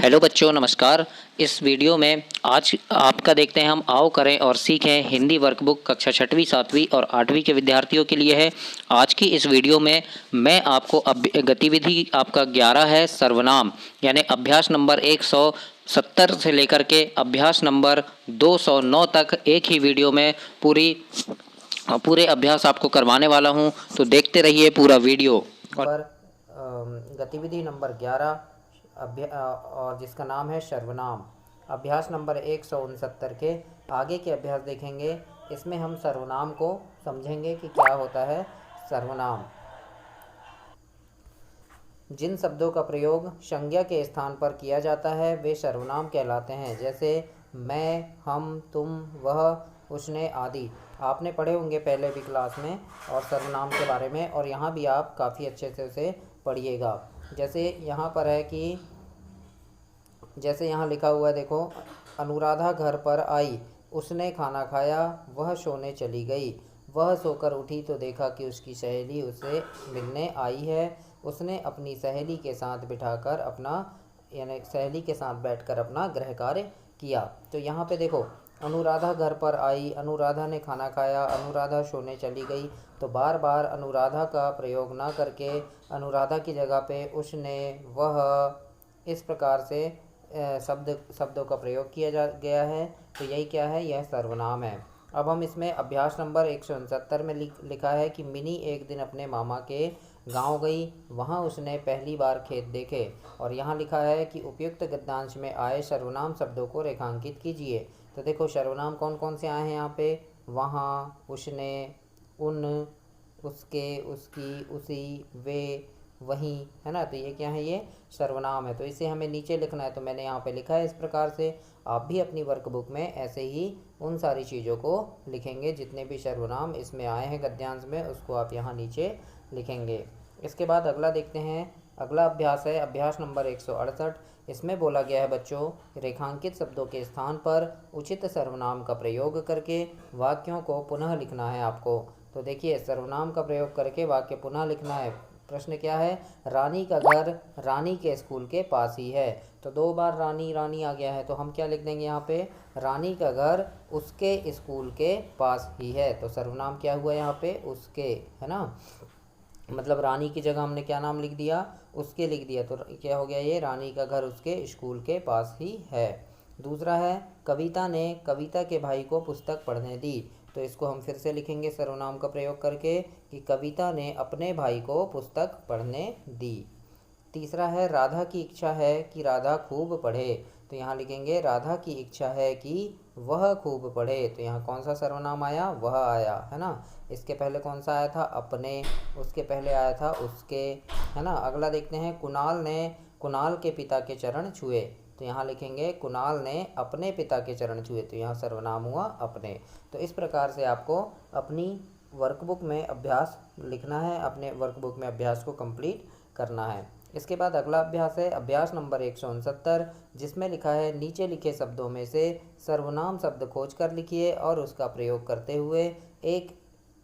Hello बच्चों, नमस्कार। इस वीडियो में आज आपका देखते हैं हम आओ करें और सीखें हिंदी वर्कबुक कक्षा छठवीं सातवीं और आठवीं के विद्यार्थियों के लिए है। आज की इस वीडियो में मैं आपको गतिविधि आपका 11 है सर्वनाम, यानी अभ्यास नंबर 170 से लेकर के अभ्यास नंबर 209 तक एक ही वीडियो में पूरे अभ्यास आपको करवाने वाला हूं। तो देखते रहिए पूरा वीडियो। पर गतिविधि नंबर 11 और जिसका नाम है सर्वनाम। अभ्यास नंबर 169 के आगे के अभ्यास देखेंगे। इसमें हम सर्वनाम को समझेंगे कि क्या होता है सर्वनाम। जिन शब्दों का प्रयोग संज्ञा के स्थान पर किया जाता है वे सर्वनाम कहलाते हैं, जैसे मैं, हम, तुम, वह, उसने आदि। आपने पढ़े होंगे पहले भी क्लास में और सर्वनाम के बारे में, और यहाँ भी आप काफ़ी अच्छे से उसे पढ़िएगा। जैसे यहाँ पर है कि जैसे यहाँ लिखा हुआ है, देखो, अनुराधा घर पर आई, उसने खाना खाया, वह सोने चली गई, वह सोकर उठी तो देखा कि उसकी सहेली उसे मिलने आई है, उसने अपनी सहेली के साथ बिठाकर अपना यानी सहेली के साथ बैठकर अपना गृह कार्य किया। तो यहाँ पे देखो, अनुराधा घर पर आई, अनुराधा ने खाना खाया, अनुराधा सोने चली गई। तो बार बार अनुराधा का प्रयोग ना करके अनुराधा की जगह पे उसने, वह, इस प्रकार से शब्दों का प्रयोग किया गया है। तो यही क्या है, यह सर्वनाम है। अब हम इसमें अभ्यास नंबर 169 में लिखा है कि मिनी एक दिन अपने मामा के गांव गई, वहां उसने पहली बार खेत देखे। और यहाँ लिखा है कि उपयुक्त गद्यांश में आए सर्वनाम शब्दों को रेखांकित कीजिए। तो देखो सर्वनाम कौन कौन से आए हैं यहाँ पे, वहाँ, उसने, उन, उसके, उसकी, उसी, वे, वहीं, है ना। तो ये क्या है, ये सर्वनाम है। तो इसे हमें नीचे लिखना है, तो मैंने यहाँ पे लिखा है इस प्रकार से। आप भी अपनी वर्कबुक में ऐसे ही उन सारी चीज़ों को लिखेंगे, जितने भी सर्वनाम इसमें आए हैं गद्यांश में, उसको आप यहाँ नीचे लिखेंगे। इसके बाद अगला देखते हैं। अगला अभ्यास है अभ्यास नंबर 168। इसमें बोला गया है बच्चों, रेखांकित शब्दों के स्थान पर उचित सर्वनाम का प्रयोग करके वाक्यों को पुनः लिखना है आपको। तो देखिए, सर्वनाम का प्रयोग करके वाक्य पुनः लिखना है। प्रश्न क्या है, रानी का घर रानी के स्कूल के पास ही है। तो दो बार रानी रानी आ गया है, तो हम क्या लिख देंगे यहाँ पे, रानी का घर उसके स्कूल के पास ही है। तो सर्वनाम क्या हुआ यहाँ पे, उसके, है ना। मतलब रानी की जगह हमने क्या नाम लिख दिया, उसके लिख दिया। तो क्या हो गया, ये रानी का घर उसके स्कूल के पास ही है। दूसरा है, कविता ने कविता के भाई को पुस्तक पढ़ने दी। तो इसको हम फिर से लिखेंगे सर्वनाम का प्रयोग करके कि कविता ने अपने भाई को पुस्तक पढ़ने दी। तीसरा है, राधा की इच्छा है कि राधा खूब पढ़े। तो यहाँ लिखेंगे राधा की इच्छा है कि वह खूब पढ़े। तो यहाँ कौन सा सर्वनाम आया, वह आया, है ना। इसके पहले कौन सा आया था, अपने, उसके पहले आया था उसके, है ना। अगला देखते हैं, कुणाल ने कुणाल के पिता के चरण छुए। तो यहाँ लिखेंगे कुणाल ने अपने पिता के चरण छुए। तो यहाँ सर्वनाम हुआ अपने। तो इस प्रकार से आपको अपनी वर्कबुक में अभ्यास लिखना है, अपने वर्कबुक में अभ्यास को कंप्लीट करना है। इसके बाद अगला अभ्यास है अभ्यास नंबर 169, जिसमें लिखा है नीचे लिखे शब्दों में से सर्वनाम शब्द खोज कर लिखिए और उसका प्रयोग करते हुए एक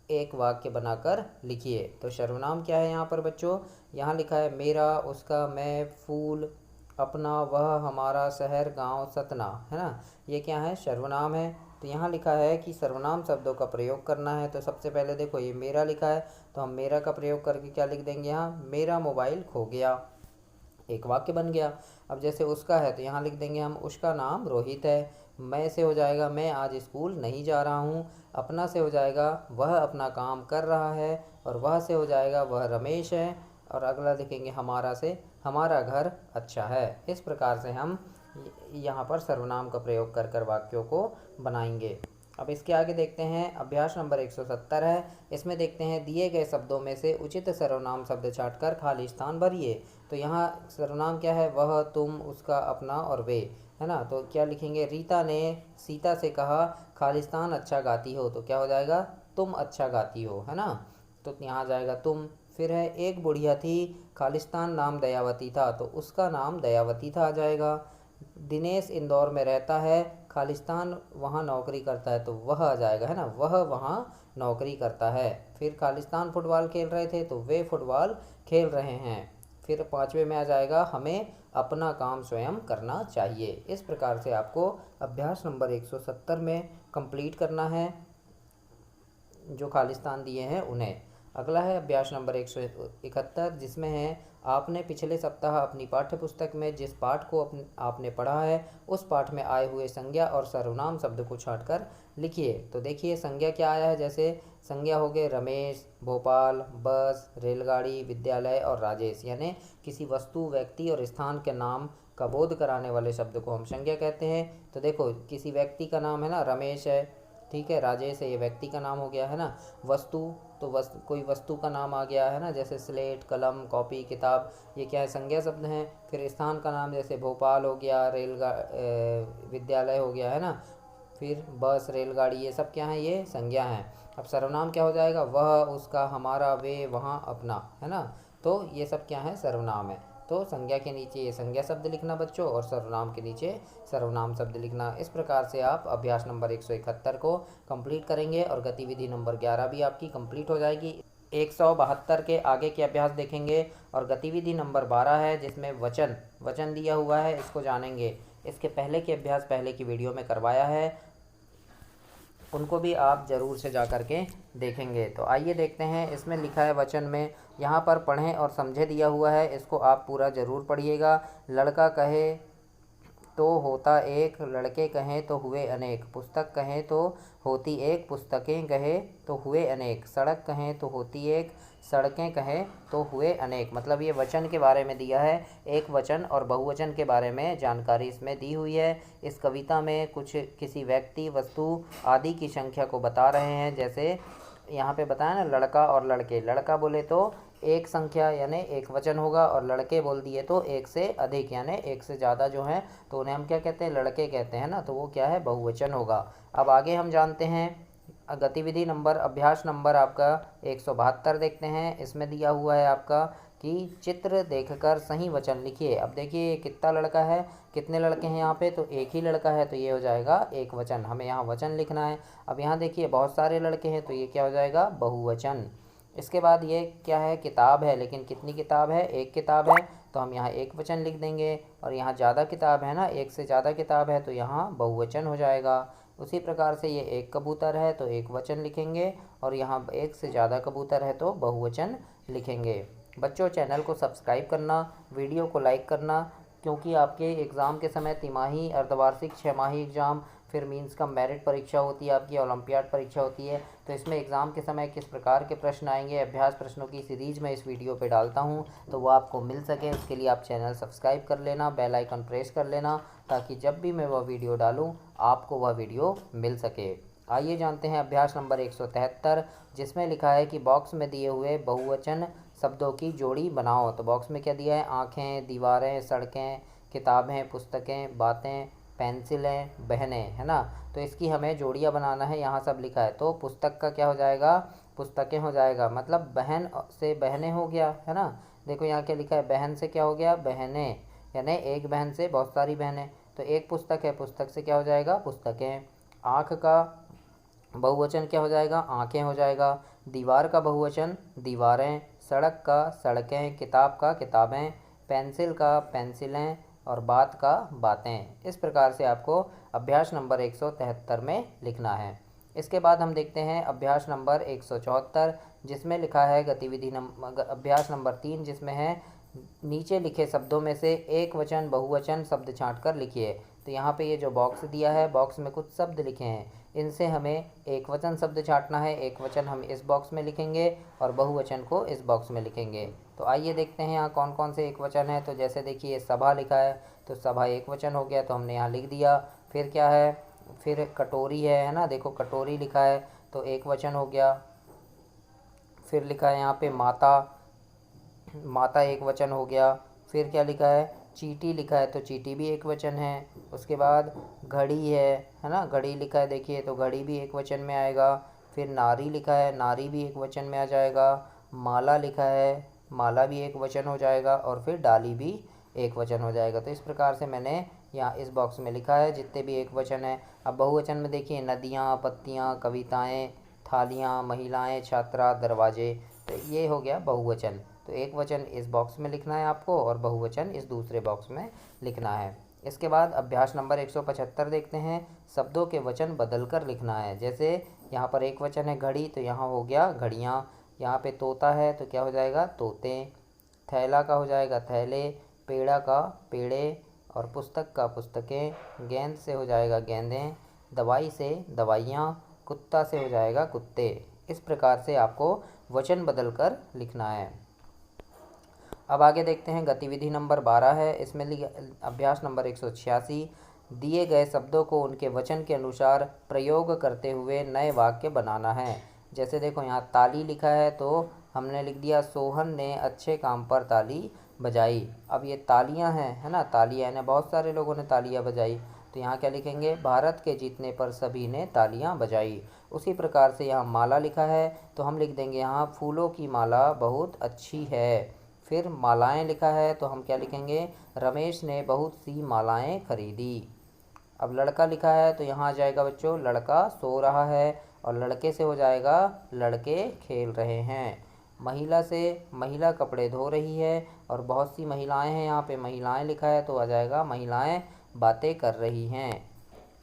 एक वाक्य बनाकर लिखिए। तो सर्वनाम क्या है यहाँ पर बच्चों, यहाँ लिखा है मेरा, उसका, मैं, फूल, अपना, वह, हमारा, शहर, गांव, सतना, है ना। ये क्या है, सर्वनाम है। तो यहाँ लिखा है कि सर्वनाम शब्दों का प्रयोग करना है। तो सबसे पहले देखो, ये मेरा लिखा है, तो हम मेरा का प्रयोग करके क्या लिख देंगे, यहाँ मेरा मोबाइल खो गया, एक वाक्य बन गया। अब जैसे उसका है, तो यहाँ लिख देंगे हम उसका नाम रोहित है। मैं से हो जाएगा मैं आज स्कूल नहीं जा रहा हूँ। अपना से हो जाएगा वह अपना काम कर रहा है। और वह से हो जाएगा वह रमेश है। और अगला लिखेंगे हमारा से हमारा घर अच्छा है। इस प्रकार से हम यहाँ पर सर्वनाम का प्रयोग कर कर वाक्यों को बनाएंगे। अब इसके आगे देखते हैं अभ्यास नंबर 170 है। इसमें देखते हैं दिए गए शब्दों में से उचित सर्वनाम शब्द छांटकर खाली स्थान भरिए। तो यहाँ सर्वनाम क्या है, वह, तुम, उसका, अपना और वे, है ना। तो क्या लिखेंगे, रीता ने सीता से कहा खालिस्तान अच्छा गाती हो। तो क्या हो जाएगा, तुम अच्छा गाती हो, है ना। तो यहाँ जाएगा तुम। फिर है, एक बुढ़िया थी खालिस्तान नाम दयावती था। तो उसका नाम दयावती था आ जाएगा। दिनेश इंदौर में रहता है, खालिस्तान वहाँ नौकरी करता है। तो वह आ जाएगा, है ना, वह वहाँ नौकरी करता है। फिर खालिस्तान फुटबॉल खेल रहे थे, तो वे फुटबॉल खेल रहे हैं। फिर पाँचवें में आ जाएगा हमें अपना काम स्वयं करना चाहिए। इस प्रकार से आपको अभ्यास नंबर 170 में कंप्लीट करना है जो खालिस्तान दिए हैं उन्हें। अगला है अभ्यास नंबर 171 जिसमें है आपने पिछले सप्ताह अपनी पाठ्य पुस्तक में जिस पाठ को आपने पढ़ा है उस पाठ में आए हुए संज्ञा और सर्वनाम शब्द को छांटकर लिखिए। तो देखिए संज्ञा क्या आया है, जैसे संज्ञा हो गए रमेश, भोपाल, बस, रेलगाड़ी, विद्यालय और राजेश, यानी किसी वस्तु, व्यक्ति और स्थान के नाम का बोध कराने वाले शब्द को हम संज्ञा कहते हैं। तो देखो किसी व्यक्ति का नाम है ना रमेश है, ठीक है, राजेश है, ये व्यक्ति का नाम हो गया है ना। वस्तु तो कोई वस्तु का नाम आ गया है ना, जैसे स्लेट, कलम, कॉपी, किताब, ये क्या है संज्ञा शब्द हैं। फिर स्थान का नाम जैसे भोपाल हो गया, विद्यालय हो गया है ना, फिर बस, रेलगाड़ी, ये सब क्या है, ये संज्ञा हैं। अब सर्वनाम क्या हो जाएगा, वह, उसका, हमारा, वे, वहाँ, अपना, है ना। तो ये सब क्या है, सर्वनाम है। तो संज्ञा के नीचे ये संज्ञा शब्द लिखना बच्चों और सर्वनाम के नीचे सर्वनाम शब्द लिखना। इस प्रकार से आप अभ्यास नंबर 171 को कंप्लीट करेंगे और गतिविधि नंबर 11 भी आपकी कंप्लीट हो जाएगी। 172 के आगे के अभ्यास देखेंगे और गतिविधि नंबर 12 है जिसमें वचन दिया हुआ है, इसको जानेंगे। इसके पहले के अभ्यास पहले की वीडियो में करवाया है, उनको भी आप ज़रूर से जा कर के देखेंगे। तो आइए देखते हैं, इसमें लिखा है वचन में, यहाँ पर पढ़ें और समझे दिया हुआ है, इसको आप पूरा ज़रूर पढ़िएगा। लड़का कहे तो होता एक, लड़के कहें तो हुए अनेक, पुस्तक कहें तो होती एक, पुस्तकें कहें तो हुए अनेक, सड़क कहें तो होती एक, सड़कें कहें तो हुए अनेक। मतलब ये वचन के बारे में दिया है, एक वचन और बहुवचन के बारे में जानकारी इसमें दी हुई है। इस कविता में कुछ किसी व्यक्ति, वस्तु आदि की संख्या को बता रहे हैं। जैसे यहाँ पे बताया ना लड़का और लड़के, लड़का बोले तो एक संख्या यानी एक वचन होगा और लड़के बोल दिए तो एक से अधिक यानी एक से ज़्यादा जो हैं तो उन्हें हम क्या कहते हैं, लड़के कहते हैं ना, तो वो क्या है, बहुवचन होगा। अब आगे हम जानते हैं गतिविधि नंबर, अभ्यास नंबर आपका 172 देखते हैं। इसमें दिया हुआ है आपका कि चित्र देखकर सही वचन लिखिए। अब देखिए कितना लड़का है, कितने लड़के हैं यहाँ पे, तो एक ही लड़का है, तो ये हो जाएगा एक वचन, हमें यहाँ वचन लिखना है। अब यहाँ देखिए बहुत सारे लड़के हैं, तो ये क्या हो जाएगा, बहुवचन। इसके बाद ये क्या है, किताब है, लेकिन कितनी किताब है, एक किताब है, तो हम यहाँ एक वचन लिख देंगे। और यहाँ ज़्यादा किताब है ना, एक से ज़्यादा किताब है, तो यहाँ बहुवचन हो जाएगा। उसी प्रकार से ये एक कबूतर है तो एक वचन लिखेंगे और यहाँ एक से ज़्यादा कबूतर है तो बहुवचन लिखेंगे। बच्चों चैनल को सब्सक्राइब करना, वीडियो को लाइक करना, क्योंकि आपके एग्ज़ाम के समय तिमाही, अर्धवार्षिक, छमाही एग्ज़ाम, फिर मीन्स का मेरिट परीक्षा होती है, आपकी ओलंपियाड परीक्षा होती है। तो इसमें एग्ज़ाम के समय किस प्रकार के प्रश्न आएंगे, अभ्यास प्रश्नों की सीरीज़ मैं इस वीडियो पे डालता हूँ, तो वो आपको मिल सके उसके लिए आप चैनल सब्सक्राइब कर लेना, बेल आइकन प्रेस कर लेना, ताकि जब भी मैं वह वीडियो डालूँ आपको वह वीडियो मिल सके। आइए जानते हैं अभ्यास नंबर 173 जिसमें लिखा है कि बॉक्स में दिए हुए बहुवचन शब्दों की जोड़ी बनाओ। तो बॉक्स में क्या दिया है, आँखें, दीवारें, सड़कें, किताबें, पुस्तकें, बातें, पेंसिलें, बहनें, है ना। तो इसकी हमें जोड़ियाँ बनाना है, यहाँ सब लिखा है। तो पुस्तक का क्या हो जाएगा, पुस्तकें हो जाएगा, मतलब बहन से बहनें हो गया, है ना। देखो यहाँ क्या लिखा है, बहन से क्या हो गया, बहनें, यानी एक बहन से बहुत सारी बहनें। तो एक पुस्तक है, पुस्तक से क्या हो जाएगा, पुस्तकें। आँख का बहुवचन क्या हो जाएगा, आँखें हो जाएगा। दीवार का बहुवचन दीवारें, सड़क का सड़कें, किताब का किताबें, पेंसिल का पेंसिलें और बात का बातें। इस प्रकार से आपको अभ्यास नंबर 173 में लिखना है। इसके बाद हम देखते हैं अभ्यास नंबर 174 जिसमें लिखा है गतिविधि अभ्यास नंबर 3 जिसमें है नीचे लिखे शब्दों में से एक वचन बहुवचन शब्द छांटकर लिखिए। तो यहाँ पे ये जो बॉक्स दिया है, बॉक्स में कुछ शब्द लिखे हैं, इनसे हमें एक वचन शब्द छांटना है। एक वचन हम इस बॉक्स में लिखेंगे और बहुवचन को इस बॉक्स में लिखेंगे। तो आइए देखते हैं यहाँ कौन कौन से एक वचन है। तो जैसे देखिए सभा लिखा है, तो सभा एक वचन हो गया, तो हमने यहाँ लिख दिया। फिर क्या है, फिर कटोरी है ना, देखो कटोरी लिखा है तो एक वचन हो गया। फिर लिखा है यहाँ पे माता, माता एक वचन हो गया। फिर क्या लिखा है, चींटी लिखा है तो चींटी भी एक वचन है। उसके बाद घड़ी है ना, घड़ी लिखा है देखिए, तो घड़ी भी एक वचन में आएगा। फिर नारी लिखा है, नारी भी एक वचन में आ जाएगा। माला लिखा है, माला भी एक वचन हो जाएगा। और फिर डाली भी एक वचन हो जाएगा। तो इस प्रकार से मैंने यहाँ इस बॉक्स में लिखा है जितने भी एक वचन है। अब बहुवचन में देखिए नदियाँ, पत्तियाँ, कविताएँ, थालियाँ, महिलाएँ, छात्रा, दरवाजे, तो ये हो गया बहुवचन। तो एक वचन इस बॉक्स में लिखना है आपको और बहुवचन इस दूसरे बॉक्स में लिखना है। इसके बाद अभ्यास नंबर 175 देखते हैं। शब्दों के वचन बदलकर लिखना है। जैसे यहाँ पर एक वचन है घड़ी, तो यहाँ हो गया घड़ियाँ। यहाँ पे तोता है तो क्या हो जाएगा तोते। थैला का हो जाएगा थैले, पेड़ा का पेड़े, और पुस्तक का पुस्तकें। गेंद से हो जाएगा गेंदें, दवाई से दवाइयाँ, कुत्ता से हो जाएगा कुत्ते। इस प्रकार से आपको वचन बदलकर लिखना है। अब आगे देखते हैं गतिविधि नंबर 12 है। इसमें अभ्यास नंबर 186। दिए गए शब्दों को उनके वचन के अनुसार प्रयोग करते हुए नए वाक्य बनाना है। जैसे देखो यहाँ ताली लिखा है तो हमने लिख दिया सोहन ने अच्छे काम पर ताली बजाई। अब ये तालियां हैं, है ना, तालियां ने बहुत सारे लोगों ने तालियां बजाई, तो यहाँ क्या लिखेंगे भारत के जीतने पर सभी ने तालियां बजाई। उसी प्रकार से यहाँ माला लिखा है तो हम लिख देंगे यहाँ फूलों की माला बहुत अच्छी है। फिर मालाएं लिखा है तो हम क्या लिखेंगे रमेश ने बहुत सी मालाएं खरीदी। अब लड़का लिखा है तो यहाँ आ जाएगा बच्चों लड़का सो रहा है, और लड़के से हो जाएगा लड़के खेल रहे हैं। महिला से महिला कपड़े धो रही है, और बहुत सी महिलाएं हैं, यहाँ पे महिलाएं लिखा है तो आ जाएगा महिलाएं बातें कर रही हैं।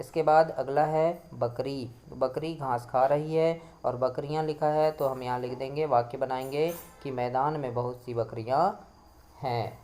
इसके बाद अगला है बकरी, बकरी घास खा रही है, और बकरियां लिखा है तो हम यहाँ लिख देंगे वाक्य बनाएंगे कि मैदान में बहुत सी बकरियां हैं।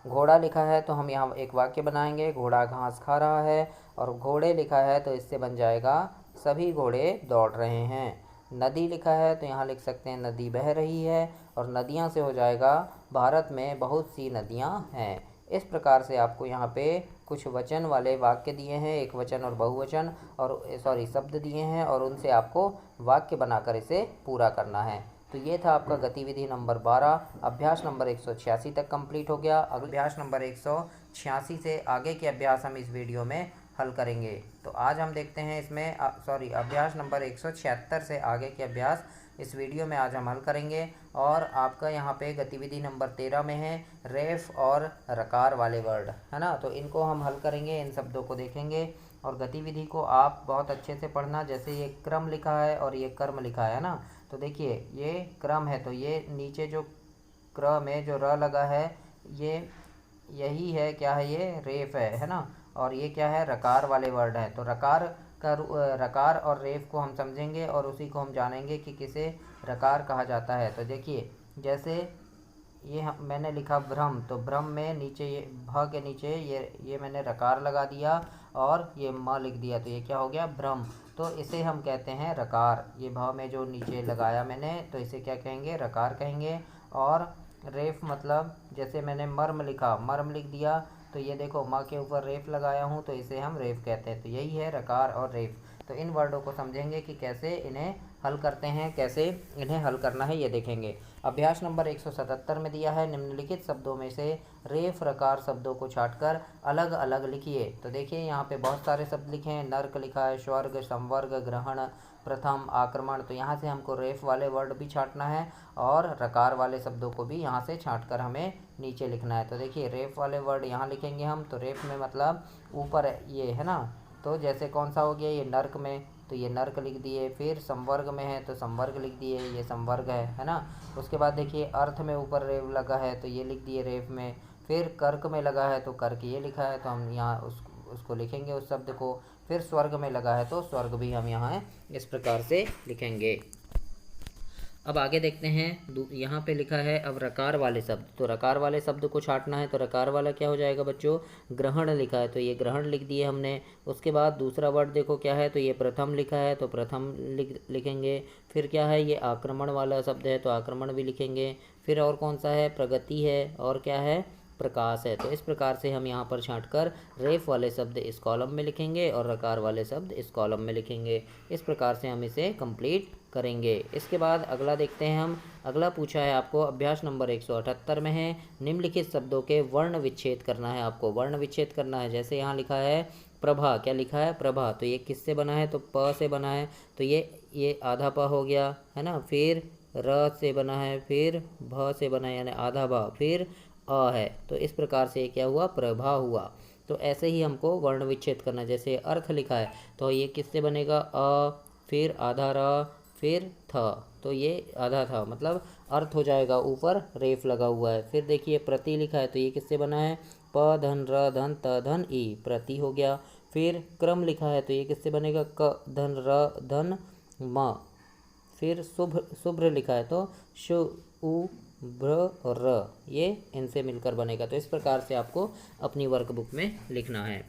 घोड़ा लिखा है तो हम यहाँ एक वाक्य बनाएंगे घोड़ा घास खा रहा है, और घोड़े लिखा है तो इससे बन जाएगा सभी घोड़े दौड़ रहे हैं। नदी लिखा है तो यहाँ लिख सकते हैं नदी बह रही है, और नदियाँ से हो जाएगा भारत में बहुत सी नदियाँ हैं। इस प्रकार से आपको यहाँ पे कुछ वचन वाले वाक्य दिए हैं, एक वचन और बहुवचन और शब्द दिए हैं, और उनसे आपको वाक्य बनाकर इसे पूरा करना है। तो ये था आपका गतिविधि नंबर 12। अभ्यास नंबर 186 तक कंप्लीट हो गया। अभ्यास नंबर 186 से आगे के अभ्यास हम इस वीडियो में हल करेंगे। तो आज हम देखते हैं इसमें अभ्यास नंबर 176 से आगे के अभ्यास इस वीडियो में आज हम हल करेंगे। और आपका यहाँ पे गतिविधि नंबर 13 में है रेफ और रकार वाले वर्ड, है ना, तो इनको हम हल करेंगे, इन शब्दों को देखेंगे। और गतिविधि को आप बहुत अच्छे से पढ़ना। जैसे ये क्रम लिखा है और ये कर्म लिखा है ना, तो देखिए ये क्रम है तो ये नीचे जो क्रम में जो र लगा है ये यही है, क्या है ये रेफ है ना। और ये क्या है रकार वाले वर्ड है, तो रकार और रेफ को हम समझेंगे और उसी को हम जानेंगे कि किसे रकार कहा जाता है। तो देखिए जैसे ये मैंने लिखा भ्रम, तो भ्रम में नीचे ये भ के नीचे ये मैंने रकार लगा दिया और ये म लिख दिया, तो ये क्या हो गया भ्रम। तो इसे हम कहते हैं रकार। ये भ में जो नीचे लगाया मैंने तो इसे क्या कहेंगे रकार कहेंगे। और रेफ मतलब जैसे मैंने मर्म लिखा, मर्म लिख दिया, तो ये देखो माँ के ऊपर रेफ लगाया हूँ तो इसे हम रेफ कहते हैं। तो यही है रकार और रेफ। तो इन वर्डों को समझेंगे कि कैसे इन्हें हल करते हैं, कैसे इन्हें हल करना है, ये देखेंगे। अभ्यास नंबर 177 में दिया है निम्नलिखित शब्दों में से रेफ रकार शब्दों को छांटकर अलग अलग लिखिए। तो देखिए यहाँ पे बहुत सारे शब्द लिखे हैं, नर्क लिखा है, स्वर्ग, संवर्ग, ग्रहण, प्रथम, आक्रमण। तो यहाँ से हमको रेफ वाले वर्ड भी छांटना है और रकार वाले शब्दों को भी यहाँ से छांटकर हमें नीचे लिखना है। तो देखिए रेफ वाले वर्ड यहाँ लिखेंगे हम, तो रेफ में मतलब ऊपर ये है ना, तो जैसे कौन सा हो गया ये नर्क में, तो ये नर्क लिख दिए। फिर संवर्ग में है तो संवर्ग लिख दिए, ये संवर्ग है ना। उसके बाद देखिए अर्थ में ऊपर रेफ लगा है तो ये लिख दिए रेफ में। फिर कर्क में लगा है तो कर्क ये लिखा है, तो हम यहाँ उसको लिखेंगे उस शब्द को। फिर स्वर्ग में लगा है तो स्वर्ग भी हम यहाँ इस प्रकार से लिखेंगे। अब आगे देखते हैं, यहाँ पे लिखा है अब रकार वाले शब्द। तो रकार वाले शब्द को छांटना है, तो रकार वाला क्या हो जाएगा बच्चों ग्रहण लिखा है तो ये ग्रहण लिख दिए हमने। उसके बाद दूसरा वर्ड देखो क्या है, तो ये प्रथम लिखा है तो प्रथम लिखेंगे। फिर क्या है ये आक्रमण वाला शब्द है तो आक्रमण भी लिखेंगे। फिर और कौन सा है प्रगति है, और क्या है प्रकाश है। तो इस प्रकार से हम यहाँ पर छांटकर रेफ वाले शब्द इस कॉलम में लिखेंगे और रकार वाले शब्द इस कॉलम में लिखेंगे। इस प्रकार से हम इसे कंप्लीट करेंगे। इसके बाद अगला देखते हैं हम। अगला पूछा है आपको अभ्यास नंबर 178 में है निम्नलिखित शब्दों के वर्ण विच्छेद करना है। आपको वर्ण विच्छेद करना है। जैसे यहाँ लिखा है प्रभा, क्या लिखा है प्रभा, तो ये किससे बना है, तो प से बना है, तो ये आधा प हो गया है ना। फिर र से बना है, फिर भ से बना है यानी आधा भ, फिर अ है, तो इस प्रकार से क्या हुआ प्रभा हुआ। तो ऐसे ही हमको वर्ण विच्छेद करना। जैसे अर्थ लिखा है तो ये किससे बनेगा अ, फिर आधा र, फिर थ, तो ये आधा था मतलब अर्थ हो जाएगा ऊपर रेफ लगा हुआ है। फिर देखिए प्रति लिखा है तो ये किससे बना है, प धन र धन त धन ई, प्रति हो गया। फिर क्रम लिखा है तो ये किससे बनेगा, क धन र धन म। फिर शुभ्र लिखा है तो शु उ भ्र र, ये इनसे मिलकर बनेगा। तो इस प्रकार से आपको अपनी वर्कबुक में लिखना है।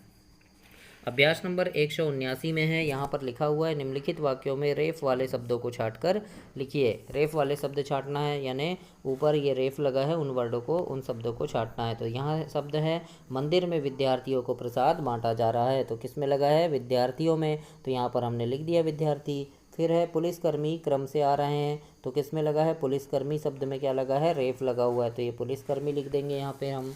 अभ्यास नंबर 179 में है, यहाँ पर लिखा हुआ है निम्नलिखित वाक्यों में रेफ वाले शब्दों को छांटकर लिखिए। रेफ वाले शब्द छांटना है, यानी ऊपर ये रेफ लगा है उन वर्डों को, उन शब्दों को छांटना है। तो यहाँ शब्द है मंदिर में विद्यार्थियों को प्रसाद बांटा जा रहा है, तो किस में लगा है, विद्यार्थियों में, तो यहाँ पर हमने लिख दिया विद्यार्थी। फिर है पुलिसकर्मी क्रम से आ रहे हैं, तो किस में लगा है, पुलिसकर्मी शब्द में क्या लगा है, रेफ लगा हुआ है, तो ये पुलिसकर्मी लिख देंगे यहाँ पे हम।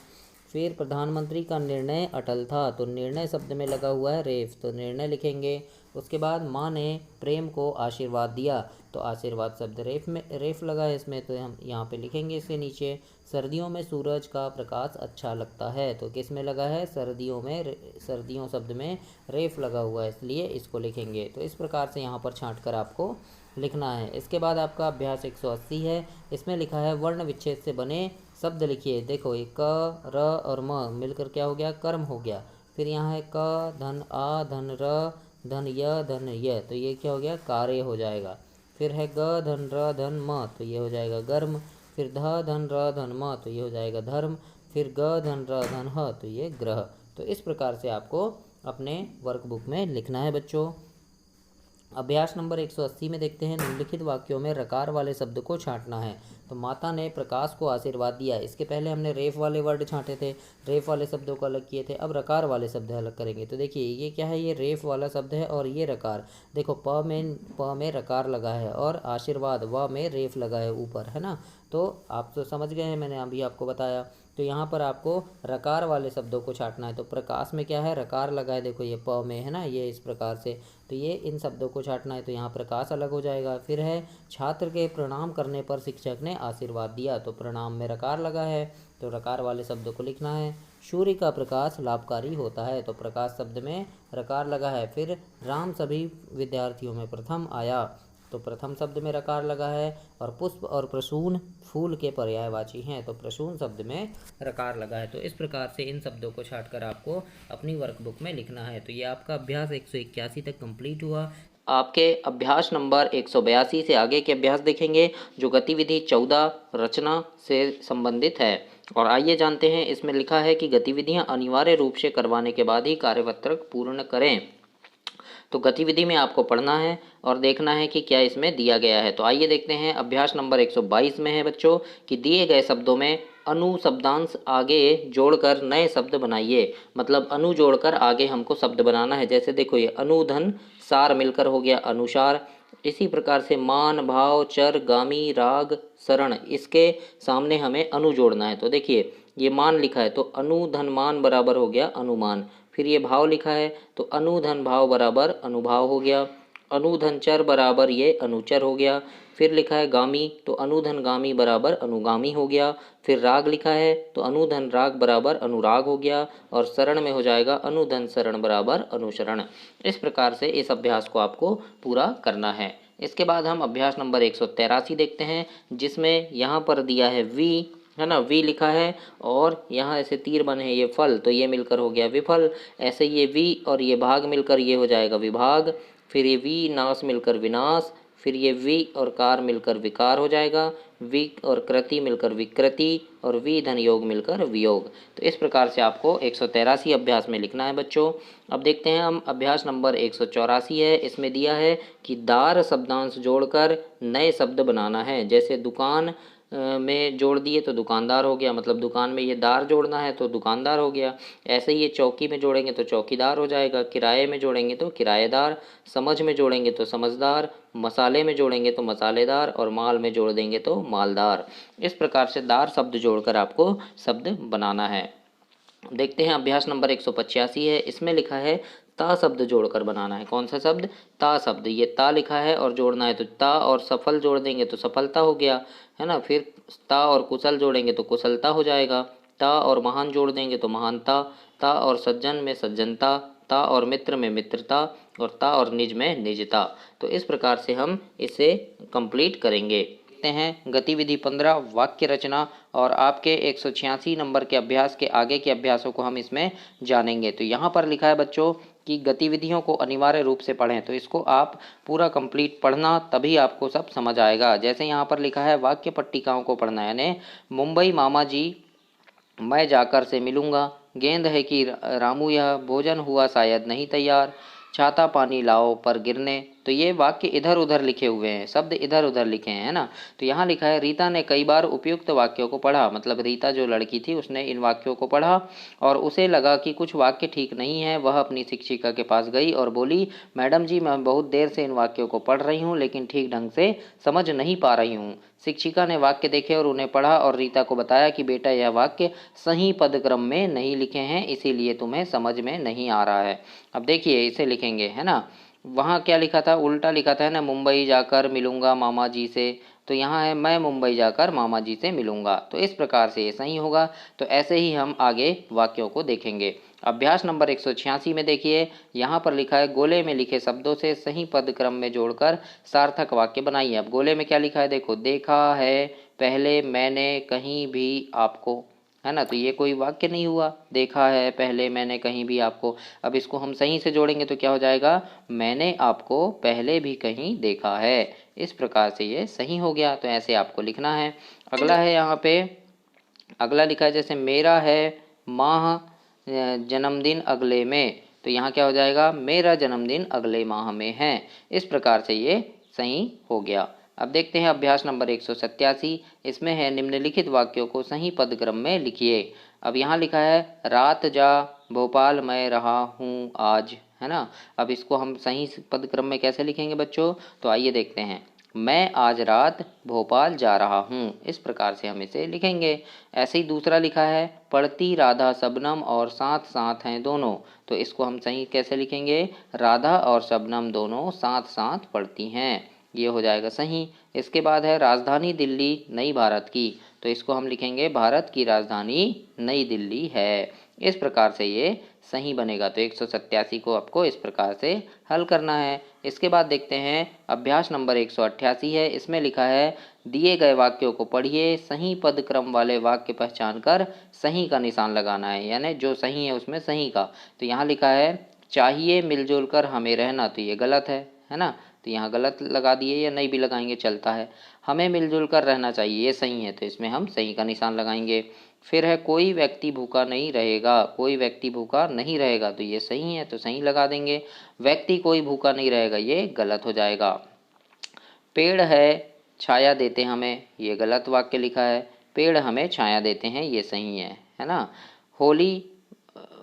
फिर प्रधानमंत्री का निर्णय अटल था, तो निर्णय शब्द में लगा हुआ है रेफ, तो निर्णय लिखेंगे। उसके बाद माँ ने प्रेम को आशीर्वाद दिया, तो आशीर्वाद शब्द रेफ लगा है इसमें, तो हम यहाँ पे लिखेंगे इसके नीचे। सर्दियों में सूरज का प्रकाश अच्छा लगता है, तो किस में लगा है, सर्दियों में, सर्दियों शब्द में रेफ लगा हुआ है, इसलिए इसको लिखेंगे। तो इस प्रकार से यहाँ पर छांट कर आपको लिखना है। इसके बाद आपका अभ्यास 180 है, इसमें लिखा है वर्ण विच्छेद से बने शब्द लिखिए। देखो ये क र और म मिलकर क्या हो गया, कर्म हो गया। फिर यहाँ है क धन आ धन र धन य धन य, तो ये क्या हो गया, कार्य हो जाएगा। फिर है ग धन र धन म, तो ये हो जाएगा गर्म। फिर ध धन र धन म, तो ये हो जाएगा धर्म। फिर ग धन र धन ह, तो ये ग्रह। तो इस प्रकार से आपको अपने वर्कबुक में लिखना है बच्चों। अभ्यास नंबर 180 में देखते हैं निम्नलिखित वाक्यों में रकार वाले शब्द को छांटना है। तो माता ने प्रकाश को आशीर्वाद दिया, इसके पहले हमने रेफ वाले वर्ड छांटे थे, रेफ वाले शब्दों को अलग किए थे, अब रकार वाले शब्द अलग करेंगे। तो देखिए ये क्या है, ये रेफ वाला शब्द है और ये रकार। देखो प में रकार लगा है और आशीर्वाद व में रेफ लगा है ऊपर, है ना। तो आप तो समझ गए हैं, मैंने अभी आपको बताया। तो यहाँ पर आपको रकार वाले शब्दों को छांटना है। तो प्रकाश में क्या है, रकार लगा है, देखो ये प में है ना, ये इस प्रकार से, तो ये इन शब्दों को छांटना है, तो यहाँ प्रकाश अलग हो जाएगा। फिर है छात्र के प्रणाम करने पर शिक्षक ने आशीर्वाद दिया, तो प्रणाम में रकार लगा है, तो रकार वाले शब्दों को लिखना है। सूर्य का प्रकाश लाभकारी होता है, तो प्रकाश शब्द में रकार लगा है। फिर राम सभी विद्यार्थियों में प्रथम आया, तो प्रथम शब्द में रकार लगा है। और पुष्प और प्रसून फूल के पर्यायवाची हैं, तो प्रसून शब्द में रकार लगा है। तो इस प्रकार से इन शब्दों को छांटकर आपको अपनी वर्कबुक में लिखना है। तो ये आपका अभ्यास 181 तक कंप्लीट हुआ। आपके अभ्यास नंबर 182 से आगे के अभ्यास देखेंगे, जो गतिविधि 14 रचना से संबंधित है। और आइए जानते हैं, इसमें लिखा है कि गतिविधियां अनिवार्य रूप से करवाने के बाद ही कार्यपत्रक पूर्ण करें। तो गतिविधि में आपको पढ़ना है और देखना है कि क्या इसमें दिया गया है। तो आइए देखते हैं, अभ्यास नंबर 122 में है बच्चों कि दिए गए शब्दों में अनु शब्दांश आगे जोड़कर नए शब्द बनाइए। मतलब अनु जोड़कर आगे हमको शब्द बनाना है। जैसे देखो ये अनुधन सार मिलकर हो गया अनुसार। इसी प्रकार से मान भाव चर गामी राग शरण, इसके सामने हमें अनु जोड़ना है। तो देखिए ये मान लिखा है तो अनुधन मान बराबर हो गया अनुमान। फिर ये भाव लिखा है तो अनुधन भाव बराबर अनुभाव हो गया। अनुधन चर बराबर ये अनुचर हो गया। फिर लिखा है गामी तो अनुधन गामी बराबर अनुगामी हो गया। फिर राग लिखा है तो अनुधन राग बराबर अनुराग हो गया। और शरण में हो जाएगा अनुधन शरण बराबर अनुसरण। इस प्रकार से इस अभ्यास को आपको पूरा करना है। इसके बाद हम अभ्यास नंबर 183 देखते हैं, जिसमें यहाँ पर दिया है वी, है ना, वी लिखा है और यहाँ ऐसे तीर बने हैं, ये फल, तो ये मिलकर हो गया विफल। ऐसे ये वी और ये भाग मिलकर ये हो जाएगा विभाग। फिर ये वी नाश मिलकर विनाश। फिर ये वी और कार मिलकर विकार हो जाएगा। वी और कृति मिलकर विकृति और वी धन योग मिलकर वियोग। तो इस प्रकार से आपको 183 अभ्यास में लिखना है बच्चों। अब देखते हैं हम अभ्यास नंबर 184 है। इसमें दिया है कि दार शब्दांश जोड़कर नए शब्द बनाना है। जैसे दुकान में जोड़ दिए तो दुकानदार हो गया, मतलब दुकान में ये दार जोड़ना है तो दुकानदार हो गया। ऐसे ही ये चौकी में जोड़ेंगे तो चौकीदार हो जाएगा। किराए में जोड़ेंगे तो किराएदार। समझ में जोड़ेंगे तो समझदार। मसाले में जोड़ेंगे तो मसालेदार। और माल में जोड़ देंगे तो मालदार। इस प्रकार से दार शब्द जोड़कर आपको शब्द बनाना है। देखते हैं अभ्यास नंबर 185 है। इसमें लिखा है ता शब्द जोड़कर बनाना है। कौन सा शब्द? ता शब्द। ये ता लिखा है और जोड़ना है तो ता और सफल जोड़ देंगे तो सफलता हो गया, है ना। फिर ता और कुशल जोड़ेंगे तो कुशलता हो जाएगा। ता और महान जोड़ देंगे तो महानता। ता और सज्जन में सज्जनता। ता और मित्र में मित्रता। और ता और निज में निजता। तो इस प्रकार से हम इसे कंप्लीट करेंगे। देखते हैं गतिविधि 15 वाक्य रचना, और आपके 186 नंबर के अभ्यास के आगे के अभ्यासों को हम इसमें जानेंगे। तो यहाँ पर लिखा है बच्चों कि गतिविधियों को अनिवार्य रूप से पढ़ें, तो इसको आप पूरा कंप्लीट पढ़ना, तभी आपको सब समझ आएगा। जैसे यहाँ पर लिखा है वाक्य पट्टिकाओं को पढ़ना, यानी मुंबई मामा जी मैं जाकर से मिलूंगा, गेंद है कि रामू यह भोजन हुआ शायद नहीं तैयार, छाता पानी लाओ पर गिरने। तो ये वाक्य इधर उधर लिखे हुए हैं, शब्द इधर उधर लिखे हैं, है ना। तो यहाँ लिखा है रीता ने कई बार उपयुक्त वाक्यों को पढ़ा, मतलब रीता जो लड़की थी उसने इन वाक्यों को पढ़ा और उसे लगा कि कुछ वाक्य ठीक नहीं है। वह अपनी शिक्षिका के पास गई और बोली, मैडम जी मैं बहुत देर से इन वाक्यों को पढ़ रही हूँ लेकिन ठीक ढंग से समझ नहीं पा रही हूँ। शिक्षिका ने वाक्य देखे और उन्हें पढ़ा और रीता को बताया कि बेटा यह वाक्य सही पदक्रम में नहीं लिखे हैं, इसीलिए तुम्हें समझ में नहीं आ रहा है। अब देखिए इसे लिखेंगे, है ना। वहाँ क्या लिखा था, उल्टा लिखा था, है ना, मुंबई जाकर मिलूंगा मामा जी से। तो यहाँ है मैं मुंबई जाकर मामा जी से मिलूंगा। तो इस प्रकार से ये सही होगा। तो ऐसे ही हम आगे वाक्यों को देखेंगे। अभ्यास नंबर 186 में देखिए, यहाँ पर लिखा है गोले में लिखे शब्दों से सही पद क्रम में जोड़कर सार्थक वाक्य बनाइए। अब गोले में क्या लिखा है देखो, देखा है पहले मैंने कहीं भी आपको, है ना। तो ये कोई वाक्य नहीं हुआ, देखा है पहले मैंने कहीं भी आपको। अब इसको हम सही से जोड़ेंगे तो क्या हो जाएगा, मैंने आपको पहले भी कहीं देखा है। इस प्रकार से ये सही हो गया। तो ऐसे आपको लिखना है। अगला है यहाँ पे, अगला लिखा है जैसे मेरा है माह जन्मदिन अगले में। तो यहाँ क्या हो जाएगा, मेरा जन्मदिन अगले माह में है। इस प्रकार से ये सही हो गया। अब देखते हैं अभ्यास नंबर 187। इसमें है निम्नलिखित वाक्यों को सही पदक्रम में लिखिए। अब यहाँ लिखा है रात जा भोपाल मैं रहा हूँ आज, है ना। अब इसको हम सही पदक्रम में कैसे लिखेंगे बच्चों, तो आइए देखते हैं। मैं आज रात भोपाल जा रहा हूँ, इस प्रकार से हम इसे लिखेंगे। ऐसे ही दूसरा लिखा है पढ़ती राधा शबनम और साथ साथ हैं दोनों। तो इसको हम सही कैसे लिखेंगे, राधा और शबनम दोनों साथ साथ पढ़ती हैं, ये हो जाएगा सही। इसके बाद है राजधानी दिल्ली नई भारत की। तो इसको हम लिखेंगे भारत की राजधानी नई दिल्ली है। इस प्रकार से ये सही बनेगा। तो 187 को आपको इस प्रकार से हल करना है। इसके बाद देखते हैं अभ्यास नंबर 188 है। इसमें लिखा है दिए गए वाक्यों को पढ़िए, सही पद क्रम वाले वाक्य पहचान कर सही का निशान लगाना है, यानी जो सही है उसमें सही का। तो यहाँ लिखा है चाहिए मिलजुल कर हमें रहना, तो ये गलत है ना। तो यहाँ गलत लगा दिए, या नहीं भी लगाएंगे चलता है। हमें मिलजुल कर रहना चाहिए, ये सही है, तो इसमें हम सही का निशान लगाएंगे। फिर है कोई व्यक्ति भूखा नहीं रहेगा, कोई व्यक्ति भूखा नहीं रहेगा, तो ये सही है, तो सही लगा देंगे। व्यक्ति कोई भूखा नहीं रहेगा, ये गलत हो जाएगा। पेड़ है छाया देते हमें, ये गलत वाक्य लिखा है। पेड़ हमें छाया देते हैं, ये सही है ना। होली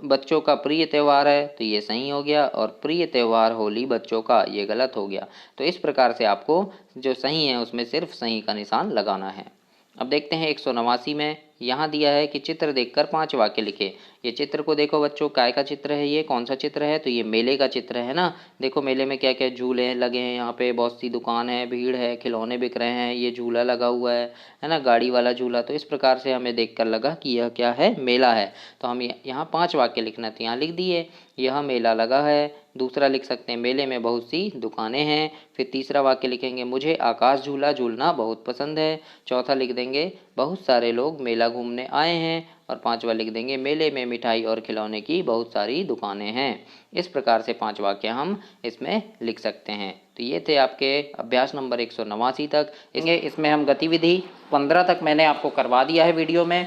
बच्चों का प्रिय त्यौहार है, तो ये सही हो गया। और प्रिय त्यौहार होली बच्चों का, ये गलत हो गया। तो इस प्रकार से आपको जो सही है उसमें सिर्फ सही का निशान लगाना है। अब देखते हैं 189 में। यहाँ दिया है कि चित्र देखकर 5 वाक्य लिखे। ये चित्र को देखो बच्चों, काय का चित्र है, ये कौन सा चित्र है, तो ये मेले का चित्र है ना। देखो मेले में क्या क्या झूले लगे हैं, यहाँ पे बहुत सी दुकान है, भीड़ है, खिलौने बिक रहे हैं, ये झूला लगा हुआ है ना, गाड़ी वाला झूला। तो इस प्रकार से हमें देखकर लगा कि यह क्या है, मेला है। तो हम यहाँ 5 वाक्य लिखना, तो यहाँ लिख दिए यह मेला लगा है। दूसरा लिख सकते हैं मेले में बहुत सी दुकानें हैं। फिर तीसरा वाक्य लिखेंगे मुझे आकाश झूला झूलना बहुत पसंद है। चौथा लिख देंगे बहुत सारे लोग मेला घूमने आए हैं। और 5वां लिख देंगे मेले में मिठाई और खिलौने की बहुत सारी दुकानें हैं। इस प्रकार से 5 वाक्य हम इसमें लिख सकते हैं। तो ये थे आपके अभ्यास नंबर 189 तक। इसमें हम गतिविधि 15 तक मैंने आपको करवा दिया है वीडियो में।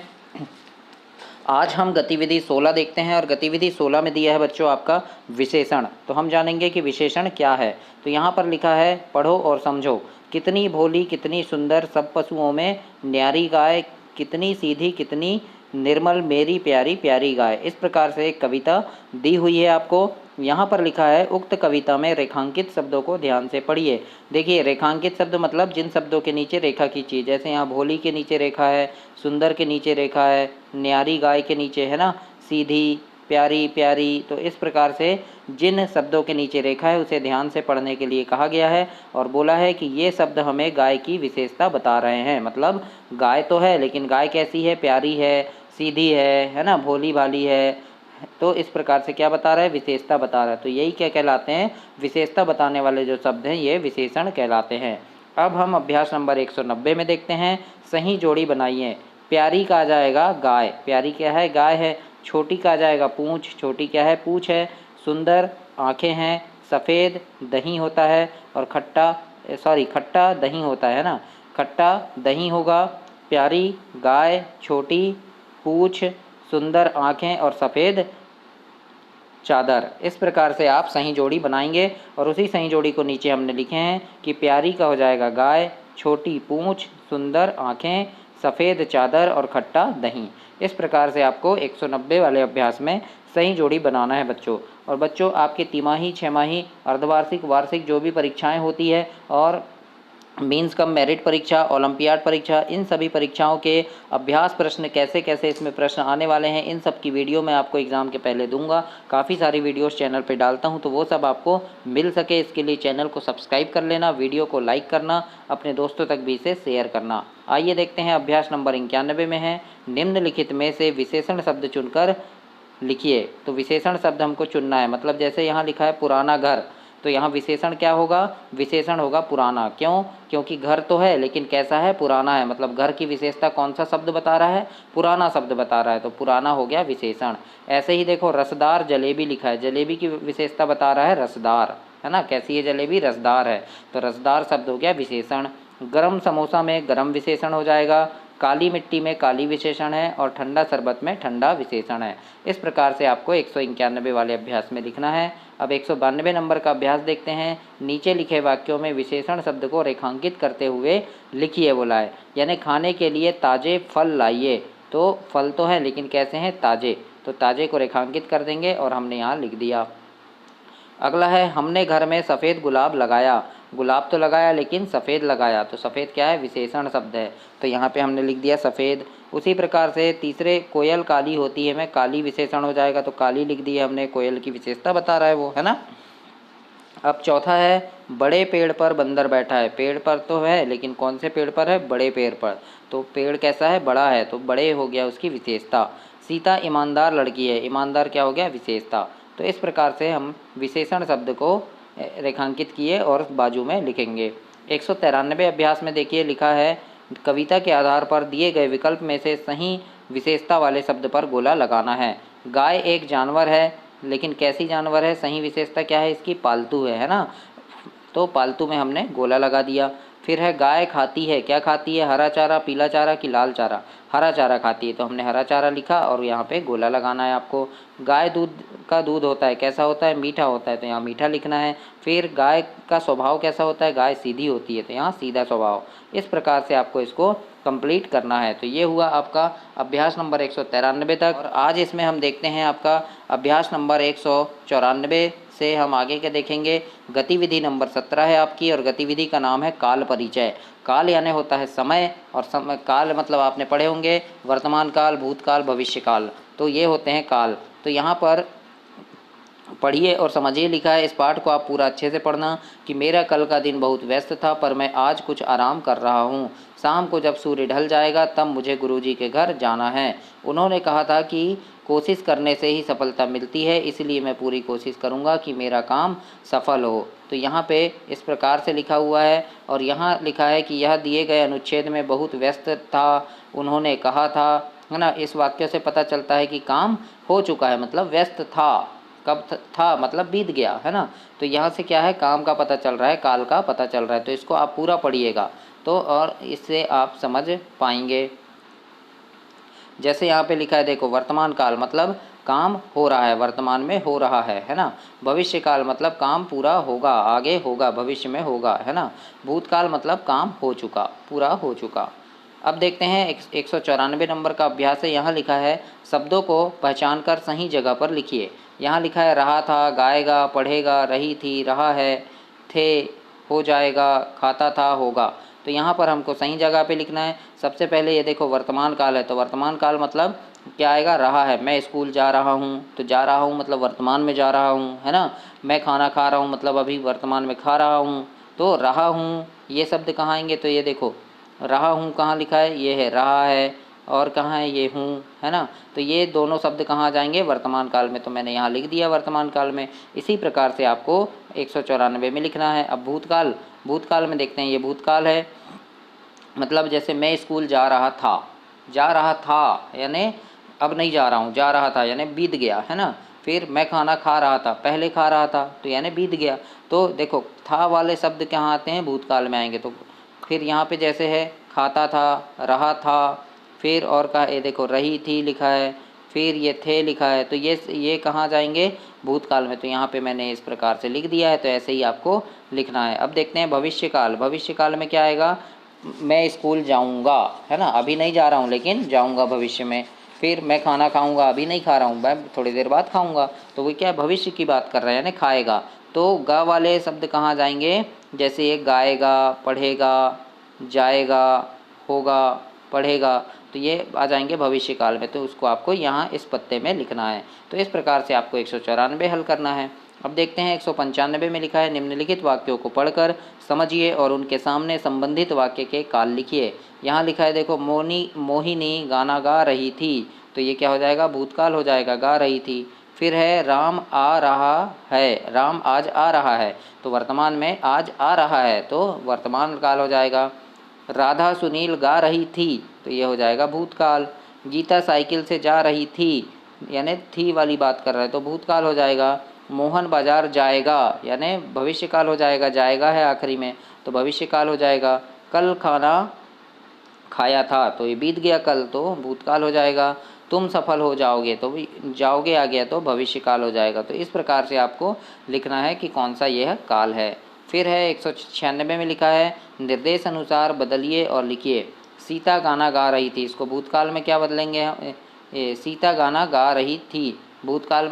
आज हम गतिविधि 16 देखते हैं, और गतिविधि 16 में दिया है बच्चों आपका विशेषण। तो हम जानेंगे कि विशेषण क्या है। तो यहाँ पर लिखा है पढ़ो और समझो। कितनी भोली कितनी सुंदर सब पशुओं में न्यारी गाय, कितनी सीधी कितनी निर्मल मेरी प्यारी प्यारी गाय। इस प्रकार से एक कविता दी हुई है आपको। यहाँ पर लिखा है उक्त कविता में रेखांकित शब्दों को ध्यान से पढ़िए। देखिए रेखांकित शब्द मतलब जिन शब्दों के नीचे रेखा खींची, जैसे यहाँ भोली के नीचे रेखा है, सुंदर के नीचे रेखा है, न्यारी गाय के नीचे है ना, सीधी प्यारी प्यारी। तो इस प्रकार से जिन शब्दों के नीचे रेखा है उसे ध्यान से पढ़ने के लिए कहा गया है। और बोला है कि ये शब्द हमें गाय की विशेषता बता रहे हैं। मतलब गाय तो है लेकिन गाय कैसी है, प्यारी है, सीधी है ना, भोली भाली है। तो इस प्रकार से क्या बता रहा है, विशेषता बता रहा है। तो यही क्या कहलाते हैं, विशेषता बताने वाले जो शब्द हैं ये विशेषण कहलाते हैं। अब हम अभ्यास नंबर 190 में देखते हैं, सही जोड़ी बनाइए। प्यारी का आ जाएगा गाय, प्यारी क्या है? गाय है। छोटी का आ जाएगा पूँछ, छोटी क्या है? पूँछ है। सुंदर आँखें हैं। सफ़ेद दही होता है और खट्टा दही होता है ना, खट्टा दही होगा। प्यारी गाय, छोटी पूँछ, सुंदर आँखें और सफ़ेद चादर। इस प्रकार से आप सही जोड़ी बनाएंगे और उसी सही जोड़ी को नीचे हमने लिखे हैं कि प्यारी का हो जाएगा गाय, छोटी पूँछ, सुंदर आँखें, सफ़ेद चादर और खट्टा दही। इस प्रकार से आपको 190 वाले अभ्यास में सही जोड़ी बनाना है बच्चों। और बच्चों आपके तिमाही, छमाही, अर्धवार्षिक, वार्षिक जो भी परीक्षाएं होती है और मीन्स कम मेरिट परीक्षा, ओलंपियाड परीक्षा, इन सभी परीक्षाओं के अभ्यास प्रश्न कैसे कैसे इसमें प्रश्न आने वाले हैं, इन सब की वीडियो मैं आपको एग्ज़ाम के पहले दूंगा। काफ़ी सारी वीडियोस चैनल पे डालता हूं, तो वो सब आपको मिल सके इसके लिए चैनल को सब्सक्राइब कर लेना, वीडियो को लाइक करना, अपने दोस्तों तक भी इसे शेयर करना। आइए देखते हैं अभ्यास नंबर 91 में है, निम्नलिखित में से विशेषण शब्द चुनकर लिखिए। तो विशेषण शब्द हमको चुनना है, मतलब जैसे यहाँ लिखा है पुराना घर, तो यहाँ विशेषण क्या होगा? विशेषण होगा पुराना। क्यों? क्योंकि घर तो है लेकिन कैसा है? पुराना है। मतलब घर की विशेषता कौन सा शब्द बता रहा है? पुराना शब्द बता रहा है, तो पुराना हो गया विशेषण। ऐसे ही देखो रसदार जलेबी लिखा है, जलेबी की विशेषता बता रहा है रसदार, है ना। कैसी है जलेबी? रसदार है, तो रसदार शब्द हो गया विशेषण। गरम समोसा में गरम विशेषण हो जाएगा, काली मिट्टी में काली विशेषण है और ठंडा शरबत में ठंडा विशेषण है। इस प्रकार से आपको 191 वाले अभ्यास में लिखना है। अब 192 नंबर का अभ्यास देखते हैं। नीचे लिखे वाक्यों में विशेषण शब्द को रेखांकित करते हुए लिखिए बोला है, यानी खाने के लिए ताज़े फल लाइए। तो फल तो है लेकिन कैसे हैं? ताज़े, तो ताज़े को रेखांकित कर देंगे और हमने यहाँ लिख दिया। अगला है, हमने घर में सफ़ेद गुलाब लगाया। गुलाब तो लगाया लेकिन सफ़ेद लगाया, तो सफ़ेद क्या है? विशेषण शब्द है, तो यहाँ पे हमने लिख दिया सफ़ेद। उसी प्रकार से तीसरे, कोयल काली होती है, मैं काली विशेषण हो जाएगा, तो काली लिख दी है हमने, कोयल की विशेषता बता रहा है वो, है ना। अब चौथा है, बड़े पेड़ पर बंदर बैठा है। पेड़ पर तो है लेकिन कौन से पेड़ पर है? बड़े पेड़ पर, तो पेड़ कैसा है? बड़ा है, तो बड़े हो गया उसकी विशेषता। सीता ईमानदार लड़की है, ईमानदार क्या हो गया? विशेषता। तो इस प्रकार से हम विशेषण शब्द को रेखांकित किए और बाजू में लिखेंगे। 193 अभ्यास में देखिए लिखा है, कविता के आधार पर दिए गए विकल्प में से सही विशेषता वाले शब्द पर गोला लगाना है। गाय एक जानवर है, लेकिन कैसी जानवर है? सही विशेषता क्या है इसकी? पालतू है ना, तो पालतू में हमने गोला लगा दिया। फिर है, गाय खाती है, क्या खाती है? हरा चारा, पीला चारा कि लाल चारा? हरा चारा खाती है, तो हमने हरा चारा लिखा और यहाँ पे गोला लगाना है आपको। गाय दूध होता है, कैसा होता है? मीठा होता है, तो यहाँ मीठा लिखना है। फिर गाय का स्वभाव कैसा होता है? गाय सीधी होती है, तो यहाँ सीधा स्वभाव। इस प्रकार से आपको इसको कंप्लीट करना है। तो ये हुआ आपका अभ्यास नंबर 193 तक, और आज इसमें हम देखते हैं आपका अभ्यास नंबर 194 से हम आगे के देखेंगे। गतिविधि नंबर 17 है आपकी, और गतिविधि का नाम है काल परिचय। काल यानी होता है समय, और समय काल मतलब आपने पढ़े होंगे वर्तमान काल, भूतकाल, भविष्य काल, तो ये होते हैं काल। तो यहाँ पर पढ़िए और समझिए लिखा है। इस पाठ को आप पूरा अच्छे से पढ़ना कि मेरा कल का दिन बहुत व्यस्त था, पर मैं आज कुछ आराम कर रहा हूँ। शाम को जब सूर्य ढल जाएगा तब मुझे गुरुजी के घर जाना है। उन्होंने कहा था कि कोशिश करने से ही सफलता मिलती है, इसलिए मैं पूरी कोशिश करूँगा कि मेरा काम सफल हो। तो यहाँ पे इस प्रकार से लिखा हुआ है, और यहाँ लिखा है कि यह दिए गए अनुच्छेद में बहुत व्यस्त था, उन्होंने कहा था, है ना। इस वाक्य से पता चलता है कि काम हो चुका है, मतलब व्यस्त था। कब था? मतलब बीत गया, है ना। तो यहाँ से क्या है? काम का पता चल रहा है, काल का पता चल रहा है। तो इसको आप पूरा पढ़िएगा तो, और इससे आप समझ पाएंगे। जैसे यहाँ पे लिखा है देखो, वर्तमान काल मतलब काम हो रहा है, वर्तमान में हो रहा है ना। भविष्य काल मतलब काम पूरा होगा, आगे होगा, भविष्य में होगा, है ना। भूतकाल मतलब काम हो चुका, पूरा हो चुका। अब देखते हैं 194 नंबर का अभ्यास है। यहाँ लिखा है, शब्दों को पहचान कर सही जगह पर लिखिए। यहाँ लिखा है, रहा था, गाएगा, पढ़ेगा, रही थी, रहा है, थे, हो जाएगा, खाता था, होगा। तो यहाँ पर हमको सही जगह पे लिखना है। सबसे पहले ये देखो वर्तमान काल है, तो वर्तमान काल मतलब क्या आएगा? रहा है। मैं स्कूल जा रहा हूँ, तो जा रहा हूँ मतलब वर्तमान में जा रहा हूँ, है ना। मैं खाना खा रहा हूँ मतलब अभी वर्तमान में खा रहा हूँ। तो रहा हूँ, ये शब्द कहाँ आएंगे? तो ये देखो रहा हूँ कहाँ लिखा है? ये है रहा है, और कहाँ है ये हूँ, है ना। तो ये दोनों शब्द कहाँ आ जाएंगे, वर्तमान काल में। तो मैंने यहाँ लिख दिया वर्तमान काल में। इसी प्रकार से आपको 194 में लिखना है। अब भूतकाल, भूतकाल में देखते हैं, ये भूतकाल है, मतलब जैसे मैं स्कूल जा रहा था, जा रहा था यानी अब नहीं जा रहा हूँ, जा रहा था यानी बीत गया, है ना। फिर मैं खाना खा रहा था, पहले खा रहा था तो यानी बीत गया। तो देखो था वाले शब्द कहाँ आते हैं, भूतकाल में आएंगे। तो फिर यहाँ पे जैसे है खाता था, रहा था, फिर और का ये देखो रही थी लिखा है, फिर ये थे लिखा है, तो ये कहाँ जाएंगे, भूतकाल में। तो यहाँ पे मैंने इस प्रकार से लिख दिया है। तो ऐसे ही आपको लिखना है। अब देखते हैं भविष्यकाल। भविष्यकाल में क्या आएगा, मैं स्कूल जाऊँगा, है ना, अभी नहीं जा रहा हूँ लेकिन जाऊँगा भविष्य में। फिर मैं खाना खाऊँगा, अभी नहीं खा रहा हूँ, मैं थोड़ी देर बाद खाऊँगा। तो वो क्या भविष्य की बात कर रहा है, यानी खाएगा। तो गा वाले शब्द कहाँ जाएंगे, जैसे ये गाएगा, पढ़ेगा, जाएगा, होगा, पढ़ेगा, तो ये आ जाएंगे भविष्य काल में। तो उसको आपको यहाँ इस पत्ते में लिखना है। तो इस प्रकार से आपको 194 हल करना है। अब देखते हैं 195 में लिखा है, निम्नलिखित वाक्यों को पढ़कर समझिए और उनके सामने संबंधित वाक्य के काल लिखिए। यहाँ लिखा है देखो, मोहिनी गाना गा रही थी, तो ये क्या हो जाएगा, भूतकाल हो जाएगा, गा रही थी। फिर है राम आ रहा है, राम आज आ रहा है, तो वर्तमान में आज आ रहा है, तो वर्तमान काल हो जाएगा। राधा सुनील गा रही थी, तो ये हो जाएगा भूतकाल। गीता साइकिल से जा रही थी, यानी थी वाली बात कर रहा है, तो भूतकाल हो जाएगा। मोहन बाजार जाएगा, यानी भविष्यकाल हो जाएगा, जाएगा है आखिरी में, तो भविष्यकाल हो जाएगा। कल खाना खाया था, तो ये बीत गया कल, तो भूतकाल हो जाएगा। तुम सफल हो जाओगे, तो भी जाओगे आ गया, तो भविष्यकाल हो जाएगा। तो इस प्रकार से आपको लिखना है कि कौन सा यह काल है। फिर है 196 में लिखा है, निर्देश अनुसार बदलिए और लिखिए। सीता गाना गा रही थी, इसको भूतकाल में क्या बदलेंगे, सीता गाना गा रही थी, भूतकाल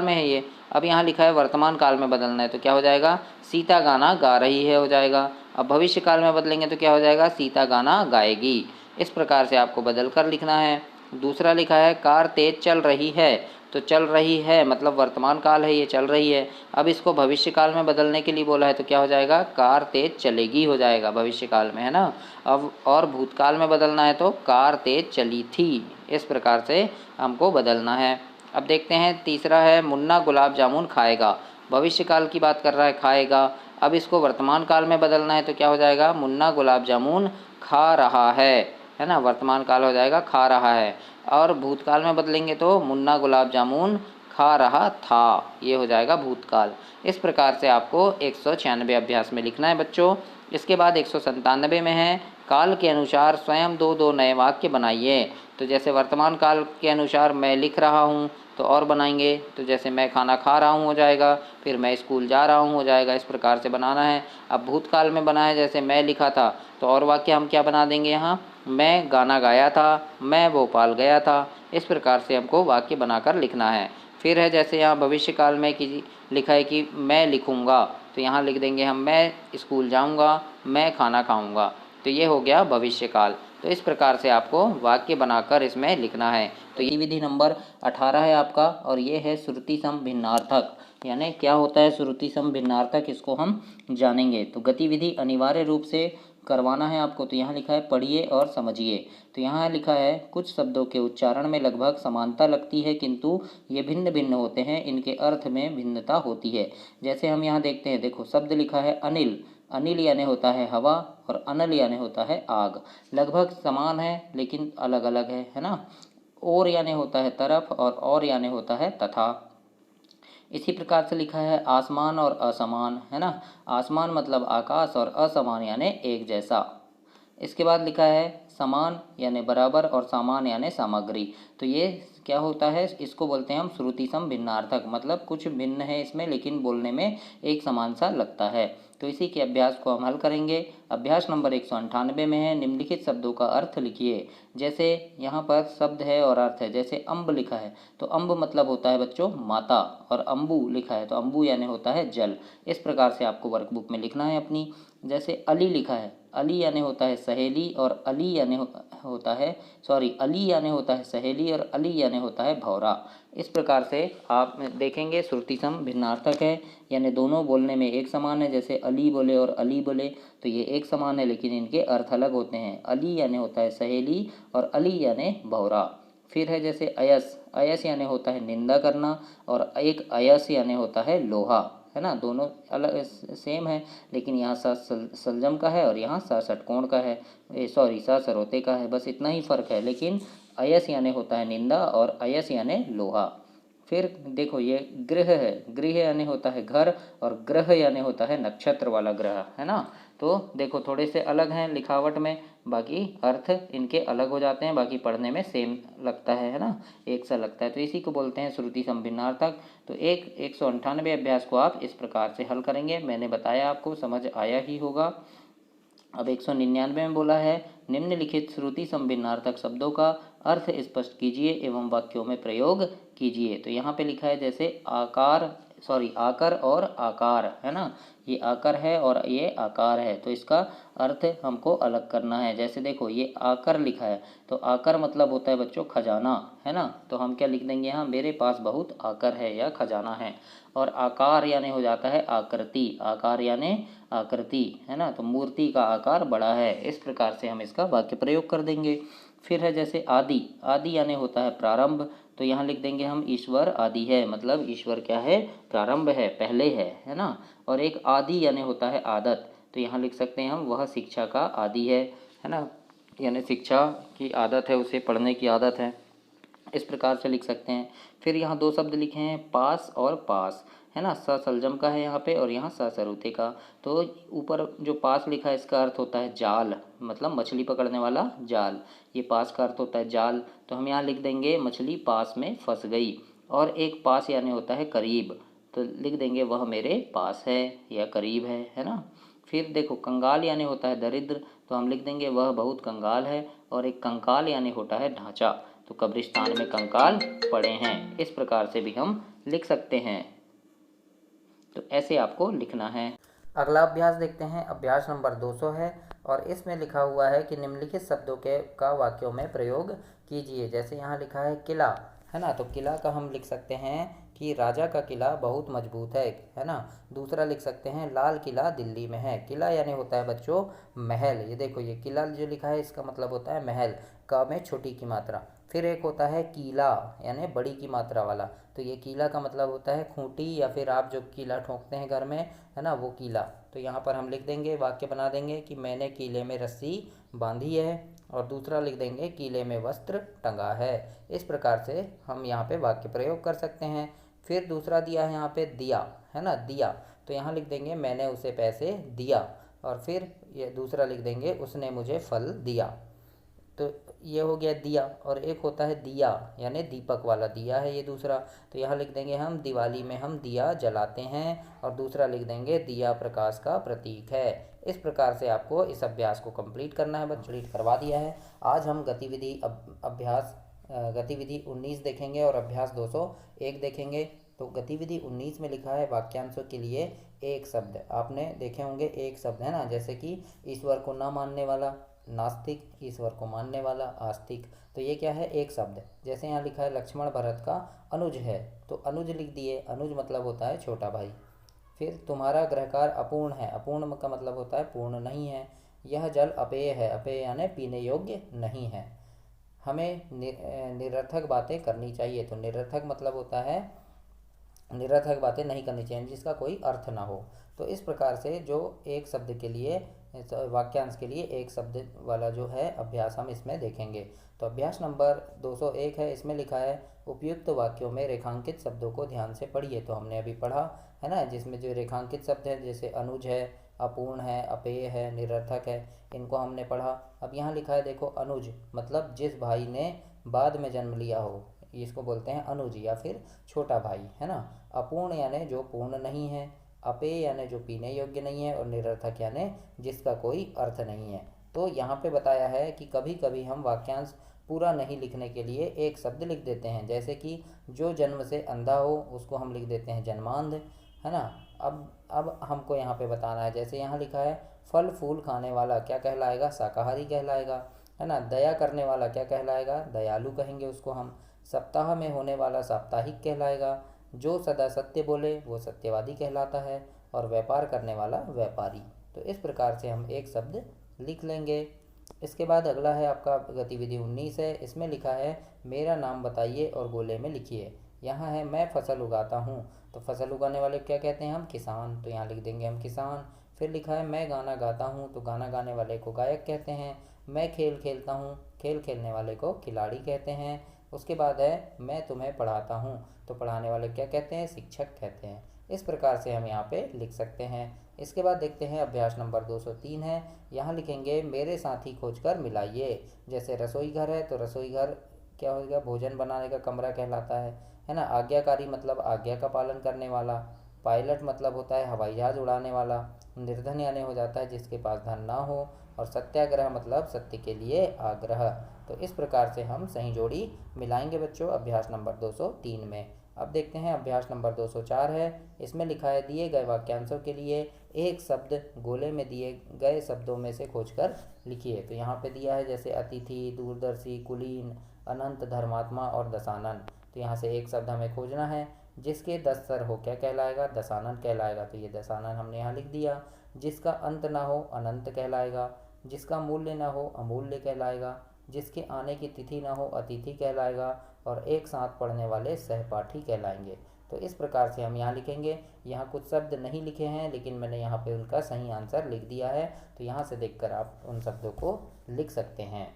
में है ये। अब यहाँ लिखा है वर्तमान काल में बदलना है, तो क्या हो जाएगा, सीता गाना गा रही है हो जाएगा। अब भविष्य काल में बदलेंगे तो क्या हो जाएगा, सीता गाना गाएगी। इस प्रकार से आपको बदल कर लिखना है। दूसरा लिखा है, कार तेज चल रही है, तो चल रही है मतलब वर्तमान काल है, ये चल रही है। अब इसको भविष्य काल में बदलने के लिए बोला है, तो क्या हो जाएगा, कार तेज चलेगी हो जाएगा भविष्य काल में, है ना। अब और भूतकाल में बदलना है, तो कार तेज चली थी। इस प्रकार से हमको बदलना है। अब देखते हैं तीसरा है, मुन्ना गुलाब जामुन खाएगा, भविष्य काल की बात कर रहा है, खाएगा। अब इसको वर्तमान काल में बदलना है, तो क्या हो जाएगा, मुन्ना गुलाब जामुन खा रहा है ना, वर्तमान काल हो जाएगा, खा रहा है। और भूतकाल में बदलेंगे तो मुन्ना गुलाब जामुन खा रहा था, ये हो जाएगा भूतकाल। इस प्रकार से आपको 196 अभ्यास में लिखना है बच्चों। इसके बाद 197 में है, काल के अनुसार स्वयं दो दो नए वाक्य बनाइए। तो जैसे वर्तमान काल के अनुसार मैं लिख रहा हूँ, तो और बनाएंगे, तो जैसे मैं खाना खा रहा हूँ हो जाएगा, फिर मैं स्कूल जा रहा हूँ हो जाएगा। इस प्रकार से बनाना है। अब भूतकाल में बना है, जैसे मैं लिखा था, तो और वाक्य हम क्या बना देंगे यहाँ, मैं गाना गाया था, मैं भोपाल गया था। इस प्रकार से हमको वाक्य बनाकर लिखना है। फिर है जैसे यहाँ भविष्य काल में लिखा है कि मैं लिखूँगा, तो यहाँ लिख देंगे हम, मैं स्कूल जाऊँगा, मैं खाना खाऊँगा। तो ये हो गया भविष्य काल। तो इस प्रकार से आपको वाक्य बनाकर इसमें लिखना है। तो ये विधि नंबर 18 है आपका, और ये है श्रुति सम भिन्नार्थक। यानी क्या होता है श्रुति सम भिन्नार्थक, इसको हम जानेंगे। तो गतिविधि अनिवार्य रूप से करवाना है आपको। तो यहाँ लिखा है, पढ़िए और समझिए। तो यहाँ लिखा है, कुछ शब्दों के उच्चारण में लगभग समानता लगती है, किंतु ये भिन्न भिन्न होते हैं, इनके अर्थ में भिन्नता होती है। जैसे हम यहाँ देखते हैं, देखो शब्द लिखा है अनिल, अनिल यानी होता है हवा, और अनल यानी होता है आग। लगभग समान है लेकिन अलग अलग है ना। और यानी होता है तरफ, और यानी होता है तथा। इसी प्रकार से लिखा है, आसमान और असमान, है ना। आसमान मतलब आकाश, और असमान यानी एक जैसा। इसके बाद लिखा है, समान यानी बराबर, और सामान यानी सामग्री। तो ये क्या होता है, इसको बोलते हैं हम श्रुति सम भिन्नार्थक, मतलब कुछ भिन्न है इसमें लेकिन बोलने में एक समान सा लगता है। तो इसी के अभ्यास को हम हल करेंगे। अभ्यास नंबर 198 में है, निम्नलिखित शब्दों का अर्थ लिखिए। जैसे यहाँ पर शब्द है और अर्थ है, जैसे अम्ब लिखा है, तो अम्ब मतलब होता है बच्चों माता, और अम्बू लिखा है, तो अम्बू यानी होता है जल। इस प्रकार से आपको वर्कबुक में लिखना है अपनी। जैसे अली लिखा है, अली यानी होता है सहेली, और अली यानी होता है अली यानी होता है सहेली, और अली यानी होता है भौरा। इस प्रकार से आप देखेंगे श्रुति सम भिन्नार्थक है, यानी दोनों बोलने में एक समान है। जैसे अली बोले और अली बोले तो ये एक समान है, लेकिन इनके अर्थ अलग होते हैं। अली यानी होता है सहेली और अली यानी भौरा। फिर है जैसे अयस, अयस यानी होता है निंदा करना, और एक अयस यानी होता है लोहा, है ना। दोनों अलग सेम है, लेकिन यहाँ सा सलजम का है और यहाँ सा षटकोण का है, सॉरी सा सरोते का है, बस इतना ही फर्क है। लेकिन अयस यानी होता है निंदा और अयस यानी लोहा। फिर देखो ये गृह है, गृह यानी होता है घर और ग्रह यानी होता है नक्षत्र वाला ग्रह, है ना। तो देखो थोड़े से अलग हैं लिखावट में, बाकी अर्थ इनके अलग हो जाते हैं, बाकी पढ़ने में सेम लगता है ना, एक सा लगता है। तो इसी को बोलते हैं श्रुति संभिन्नार्थक। तो 198 अभ्यास को आप इस प्रकार से हल करेंगे। मैंने बताया, आपको समझ आया ही होगा। अब 199 में बोला है, निम्नलिखित श्रुति संभिन्नार्थक शब्दों का अर्थ स्पष्ट कीजिए एवं वाक्यों में प्रयोग कीजिए। तो यहाँ पे लिखा है जैसे आकर और आकार, है ना। ये आकर है और ये आकार है, तो इसका अर्थ हमको अलग करना है। जैसे देखो ये आकर लिखा है, तो आकर मतलब होता है बच्चों खजाना, है ना। तो हम क्या लिख देंगे यहाँ, मेरे पास बहुत आकर है या खजाना है। और आकार यानी हो जाता है आकृति, आकार यानी आकृति, है ना। तो मूर्ति का आकार बड़ा है, इस प्रकार से हम इसका वाक्य प्रयोग कर देंगे। फिर है जैसे आदि, आदि यानी होता है प्रारंभ, तो यहाँ लिख देंगे हम ईश्वर आदि है, मतलब ईश्वर क्या है, प्रारंभ है, पहले है ना। और एक आदि यानी होता है आदत, तो यहाँ लिख सकते हैं हम वह शिक्षा का आदि है ना, यानी शिक्षा की आदत है, उसे पढ़ने की आदत है, इस प्रकार से लिख सकते हैं। फिर यहाँ दो शब्द लिखे हैं पास और पास, है ना। स सलजम का है यहाँ पे और यहाँ स सरुते का। तो ऊपर जो पास लिखा है इसका अर्थ होता है जाल, मतलब मछली पकड़ने वाला जाल, ये पास का अर्थ होता है जाल। तो हम यहाँ लिख देंगे मछली पास में फंस गई। और एक पास यानी होता है करीब, तो लिख देंगे वह मेरे पास है या करीब है ना। फिर देखो कंगाल यानी होता है दरिद्र, तो हम लिख देंगे वह बहुत कंगाल है। और एक कंकाल यानी होता है ढांचा, तो कब्रिस्तान में कंकाल पड़े हैं, इस प्रकार से भी हम लिख सकते हैं। तो ऐसे आपको लिखना है। अगला अभ्यास देखते हैं, अभ्यास नंबर 200 है और इसमें लिखा हुआ है कि निम्नलिखित शब्दों का वाक्यों में प्रयोग कीजिए। जैसे यहाँ लिखा है किला, है ना, तो किला का हम लिख सकते हैं कि राजा का किला बहुत मजबूत है ना। दूसरा लिख सकते हैं लाल किला दिल्ली में है। किला यानी होता है बच्चों महल, ये देखो ये किला जो लिखा है इसका मतलब होता है महल, का में छोटी की मात्रा। फिर एक होता है कीला यानी बड़ी की मात्रा वाला, तो ये कीला का मतलब होता है खूंटी या फिर आप जो कीला ठोकते हैं घर में, है ना, वो कीला। तो यहाँ पर हम लिख देंगे, वाक्य बना देंगे कि मैंने कीले में रस्सी बांधी है, और दूसरा लिख देंगे कीले में वस्त्र टंगा है। इस प्रकार से हम यहाँ पे वाक्य प्रयोग कर सकते हैं। फिर दूसरा दिया है यहाँ पे दिया, है ना, दिया, तो यहाँ लिख देंगे मैंने उसे पैसे दिया। और फिर ये दूसरा लिख देंगे उसने मुझे फल दिया। तो ये हो गया दिया। और एक होता है दिया यानी दीपक वाला दिया है ये दूसरा, तो यहाँ लिख देंगे हम दिवाली में हम दिया जलाते हैं। और दूसरा लिख देंगे दिया प्रकाश का प्रतीक है। इस प्रकार से आपको इस अभ्यास को कंप्लीट करना है, बस कंप्लीट करवा दिया है। आज हम गतिविधि 19 देखेंगे और अभ्यास 201 देखेंगे। तो गतिविधि 19 में लिखा है वाक्यांशों के लिए एक शब्द, आपने देखे होंगे एक शब्द, है ना, जैसे कि ईश्वर को न मानने वाला नास्तिक, ईश्वर को मानने वाला आस्तिक। तो ये क्या है, एक शब्द। जैसे यहाँ लिखा है लक्ष्मण भरत का अनुज है, तो अनुज लिख दिए, अनुज मतलब होता है छोटा भाई। फिर तुम्हारा गृहकार अपूर्ण है, अपूर्ण का मतलब होता है पूर्ण नहीं है। यह जल अपेय है, अपेय यानी पीने योग्य नहीं है। हमें निरर्थक बातें करनी चाहिए, तो निरर्थक मतलब होता है निरर्थक बातें नहीं करनी चाहिए जिसका कोई अर्थ ना हो। तो इस प्रकार से जो एक शब्द के लिए, वाक्यांश के लिए एक शब्द वाला जो है अभ्यास हम इसमें देखेंगे। तो अभ्यास नंबर 201 है, इसमें लिखा है उपयुक्त वाक्यों में रेखांकित शब्दों को ध्यान से पढ़िए। तो हमने अभी पढ़ा है ना, जिसमें जो रेखांकित शब्द है जैसे अनुज है, अपूर्ण है, अपेय है, निरर्थक है, इनको हमने पढ़ा। अब यहाँ लिखा है देखो अनुज मतलब जिस भाई ने बाद में जन्म लिया हो, इसको बोलते हैं अनुज या फिर छोटा भाई, है ना। अपूर्ण यानी जो पूर्ण नहीं है, अपेय यानी जो पीने योग्य नहीं है, और निरर्थक यानी जिसका कोई अर्थ नहीं है। तो यहाँ पे बताया है कि कभी कभी हम वाक्यांश पूरा नहीं लिखने के लिए एक शब्द लिख देते हैं, जैसे कि जो जन्म से अंधा हो उसको हम लिख देते हैं जन्मांध, है ना। अब हमको यहाँ पे बताना है, जैसे यहाँ लिखा है फल फूल खाने वाला क्या कहलाएगा, शाकाहारी कहलाएगा, है ना। दया करने वाला क्या कहलाएगा, दयालु कहेंगे उसको हम। सप्ताह में होने वाला साप्ताहिक कहलाएगा। जो सदा सत्य बोले वो सत्यवादी कहलाता है, और व्यापार करने वाला व्यापारी। तो इस प्रकार से हम एक शब्द लिख लेंगे। इसके बाद अगला है आपका गतिविधि 19 है। इसमें लिखा है मेरा नाम बताइए और गोले में लिखिए। यहाँ है मैं फसल उगाता हूँ, तो फसल उगाने वाले क्या कहते हैं हम? किसान। तो यहाँ लिख देंगे हम किसान। फिर लिखा है मैं गाना गाता हूँ, तो गाना गाने वाले को गायक कहते हैं। मैं खेल खेलता हूँ, खेल खेलने वाले को खिलाड़ी कहते हैं। उसके बाद है मैं तुम्हें पढ़ाता हूँ, तो पढ़ाने वाले क्या कहते हैं? शिक्षक कहते हैं। इस प्रकार से हम यहाँ पे लिख सकते हैं। इसके बाद देखते हैं अभ्यास नंबर 203 है। यहाँ लिखेंगे मेरे साथी खोजकर मिलाइए। जैसे रसोई घर है, तो रसोई घर क्या हो गया? भोजन बनाने का कमरा कहलाता है ना। आज्ञाकारी मतलब आज्ञा का पालन करने वाला। पायलट मतलब होता है हवाई जहाज उड़ाने वाला। निर्धन यानी हो जाता है जिसके पास धन ना हो। और सत्याग्रह मतलब सत्य के लिए आग्रह। तो इस प्रकार से हम सही जोड़ी मिलाएंगे बच्चों अभ्यास नंबर 203 में। अब देखते हैं अभ्यास नंबर 204 है। इसमें लिखा है दिए गए वाक्यांशों के लिए एक शब्द गोले में दिए गए शब्दों में से खोजकर लिखिए। तो यहाँ पे दिया है जैसे अतिथि, दूरदर्शी, कुलीन, अनंत, धर्मात्मा और दशानन। तो यहाँ से एक शब्द हमें खोजना है। जिसके 10 सर हो क्या कहलाएगा? दशानन कहलाएगा। तो ये दशानन हमने यहाँ लिख दिया। जिसका अंत ना हो अनंत कहलाएगा। जिसका मूल्य ना हो अमूल्य कहलाएगा। जिसके आने की तिथि ना हो अतिथि कहलाएगा। और एक साथ पढ़ने वाले सहपाठी कहलाएंगे। तो इस प्रकार से हम यहाँ लिखेंगे। यहाँ कुछ शब्द नहीं लिखे हैं, लेकिन मैंने यहाँ पे उनका सही आंसर लिख दिया है। तो यहाँ से देखकर आप उन शब्दों को लिख सकते हैं।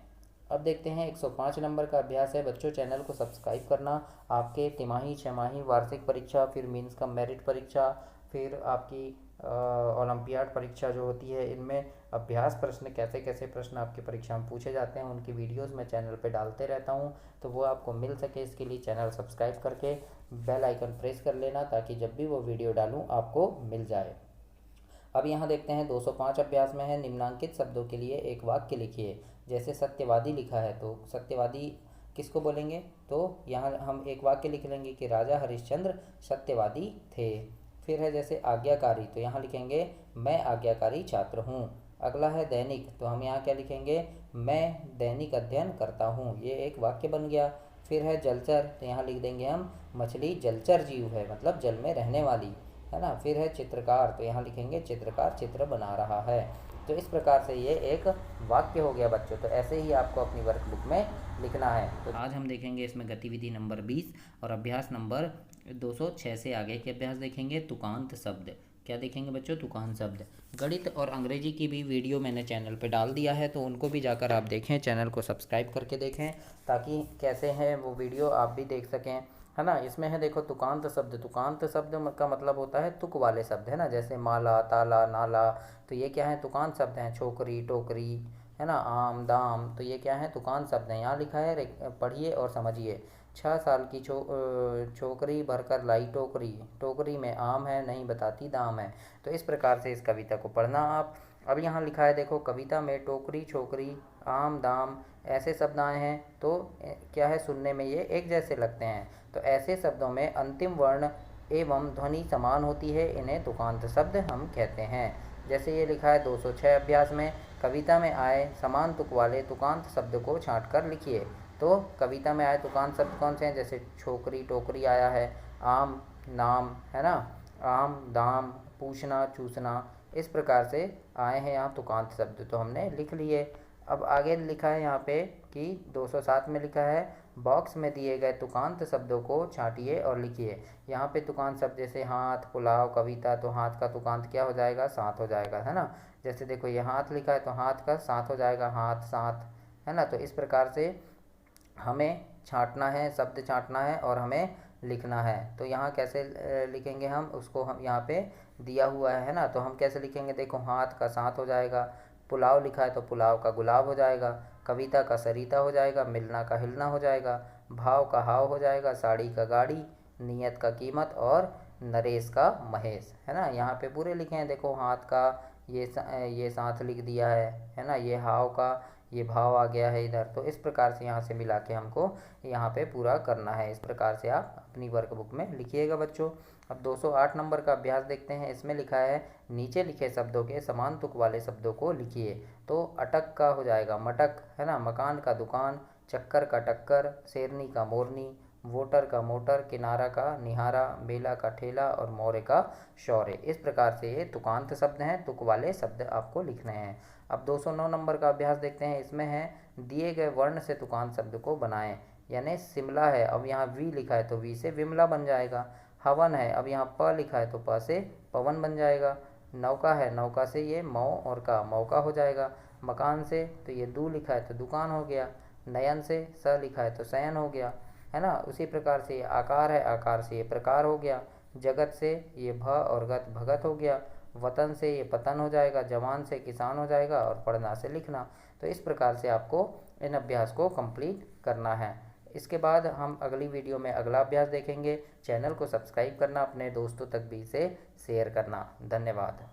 अब देखते हैं 105 नंबर का अभ्यास है। बच्चों चैनल को सब्सक्राइब करना। आपके तिमाही, छमाही, वार्षिक परीक्षा, फिर मीन्स का मेरिट परीक्षा, फिर आपकी ओलंपियाड परीक्षा जो होती है, इनमें अभ्यास प्रश्न कैसे कैसे प्रश्न आपकी परीक्षा में पूछे जाते हैं, उनकी वीडियोस मैं चैनल पे डालते रहता हूं। तो वो आपको मिल सके इसके लिए चैनल सब्सक्राइब करके बेल आइकन प्रेस कर लेना, ताकि जब भी वो वीडियो डालूं आपको मिल जाए। अब यहाँ देखते हैं 205 अभ्यास में है निम्नांकित शब्दों के लिए एक वाक्य लिखिए। जैसे सत्यवादी लिखा है, तो सत्यवादी किसको बोलेंगे? तो यहाँ हम एक वाक्य लिख लेंगे कि राजा हरिश्चंद्र सत्यवादी थे। फिर है जैसे आज्ञाकारी, तो यहाँ लिखेंगे मैं आज्ञाकारी छात्र हूँ। अगला है दैनिक, तो हम यहाँ क्या लिखेंगे? मैं दैनिक अध्ययन करता हूँ। ये एक वाक्य बन गया। फिर है जलचर, तो यहाँ लिख देंगे हम मछली जलचर जीव है, मतलब जल में रहने वाली, है ना। फिर है चित्रकार, तो यहाँ लिखेंगे चित्रकार चित्र बना रहा है। तो इस प्रकार से ये एक वाक्य हो गया बच्चों। तो ऐसे ही आपको अपनी वर्कबुक में लिखना है। तो आज हम देखेंगे इसमें गतिविधि नंबर 20 और अभ्यास नंबर 206 से आगे के अभ्यास देखेंगे। तुकांत शब्द क्या देखेंगे बच्चों? तुकांत शब्द। गणित और अंग्रेजी की भी वीडियो मैंने चैनल पे डाल दिया है, तो उनको भी जाकर आप देखें, चैनल को सब्सक्राइब करके देखें, ताकि कैसे हैं वो वीडियो आप भी देख सकें, है ना। इसमें है देखो तुकांत शब्द। तुकांत शब्द का मतलब होता है तुक वाले शब्द, है ना। जैसे माला, ताला, नाला, तो ये क्या है? तुकांत शब्द हैं। छोकरी, टोकरी, है ना। आम, दाम, तो ये क्या है? तुकांत शब्द हैं। यहाँ लिखा है पढ़िए और समझिए। 6 साल की छोकरी भरकर लाई टोकरी, टोकरी में आम है नहीं बताती दाम है। तो इस प्रकार से इस कविता को पढ़ना आप। अब यहाँ लिखा है देखो कविता में टोकरी, छोकरी, आम, दाम ऐसे शब्द आए हैं, तो क्या है? सुनने में ये एक जैसे लगते हैं। तो ऐसे शब्दों में अंतिम वर्ण एवं ध्वनि समान होती है, इन्हें तुकांत शब्द हम कहते हैं। जैसे ये लिखा है 206 अभ्यास में, कविता में आए समान तुक वाले तुकांत शब्द को छांट कर लिखिए। तो कविता में आए तुकांत शब्द कौन से हैं? जैसे छोकरी, टोकरी आया है, आम, नाम, है ना, आम, दाम, पूछना, चूसना, इस प्रकार से आए हैं यहाँ तुकांत शब्द, तो हमने लिख लिए। अब आगे लिखा है यहाँ पे कि 207 में लिखा है बॉक्स में दिए गए तुकांत शब्दों को छांटिए और लिखिए। यहाँ पे तुकांत शब्द जैसे हाथ, पुलाव, कविता, तो हाथ का तुकांत क्या हो जाएगा? साथ हो जाएगा, है ना। जैसे देखो ये हाथ लिखा है, तो हाथ का साथ हो जाएगा, हाथ, साथ, है ना। तो इस प्रकार से हमें छांटना है, शब्द छांटना है और हमें लिखना है। तो यहाँ कैसे लिखेंगे हम उसको? हम यहाँ पे दिया हुआ है ना, तो हम कैसे लिखेंगे? देखो हाथ का साथ हो जाएगा, पुलाव लिखा है तो पुलाव का गुलाब हो जाएगा, कविता का सरिता हो जाएगा, मिलना का हिलना हो जाएगा, भाव का हाव हो जाएगा, साड़ी का गाड़ी, नियत का कीमत और नरेश का महेश, है ना। यहाँ पे पूरे लिखे हैं। देखो हाथ का ये साथ लिख दिया है ना। ये हाव का ये भाव आ गया है इधर। तो इस प्रकार से यहाँ से मिला के हमको यहाँ पे पूरा करना है। इस प्रकार से आप अपनी वर्कबुक में लिखिएगा बच्चों। अब 208 नंबर का अभ्यास देखते हैं। इसमें लिखा है नीचे लिखे शब्दों के समान तुक वाले शब्दों को लिखिए। तो अटक का हो जाएगा मटक, है ना। मकान का दुकान, चक्कर का टक्कर, शेरनी का मोरनी, वोटर का मोटर, किनारा का निहारा, बेला का ठेला और मोरे का शौर्य। इस प्रकार से ये तुकांत शब्द हैं, तुक वाले शब्द आपको लिखने हैं। अब 209 नंबर का अभ्यास देखते हैं। इसमें है दिए गए वर्ण से तुकांत शब्द को बनाएं। यानी शिमला है, अब यहाँ वी लिखा है तो वी से विमला बन जाएगा। हवन है, अब यहाँ प लिखा है तो प से पवन बन जाएगा। नौका है, नौका से ये मौ और का मौका हो जाएगा। मकान से तो ये दू लिखा है तो दुकान हो गया। नयन से स लिखा है तो शयन हो गया, है ना। उसी प्रकार से ये आकार है, आकार से ये प्रकार हो गया। जगत से ये भ और गत भगत हो गया। वतन से ये पतन हो जाएगा। जवान से किसान हो जाएगा और पढ़ना से लिखना। तो इस प्रकार से आपको इन अभ्यास को कंप्लीट करना है। इसके बाद हम अगली वीडियो में अगला अभ्यास देखेंगे। चैनल को सब्सक्राइब करना, अपने दोस्तों तक भी इसे शेयर करना। धन्यवाद।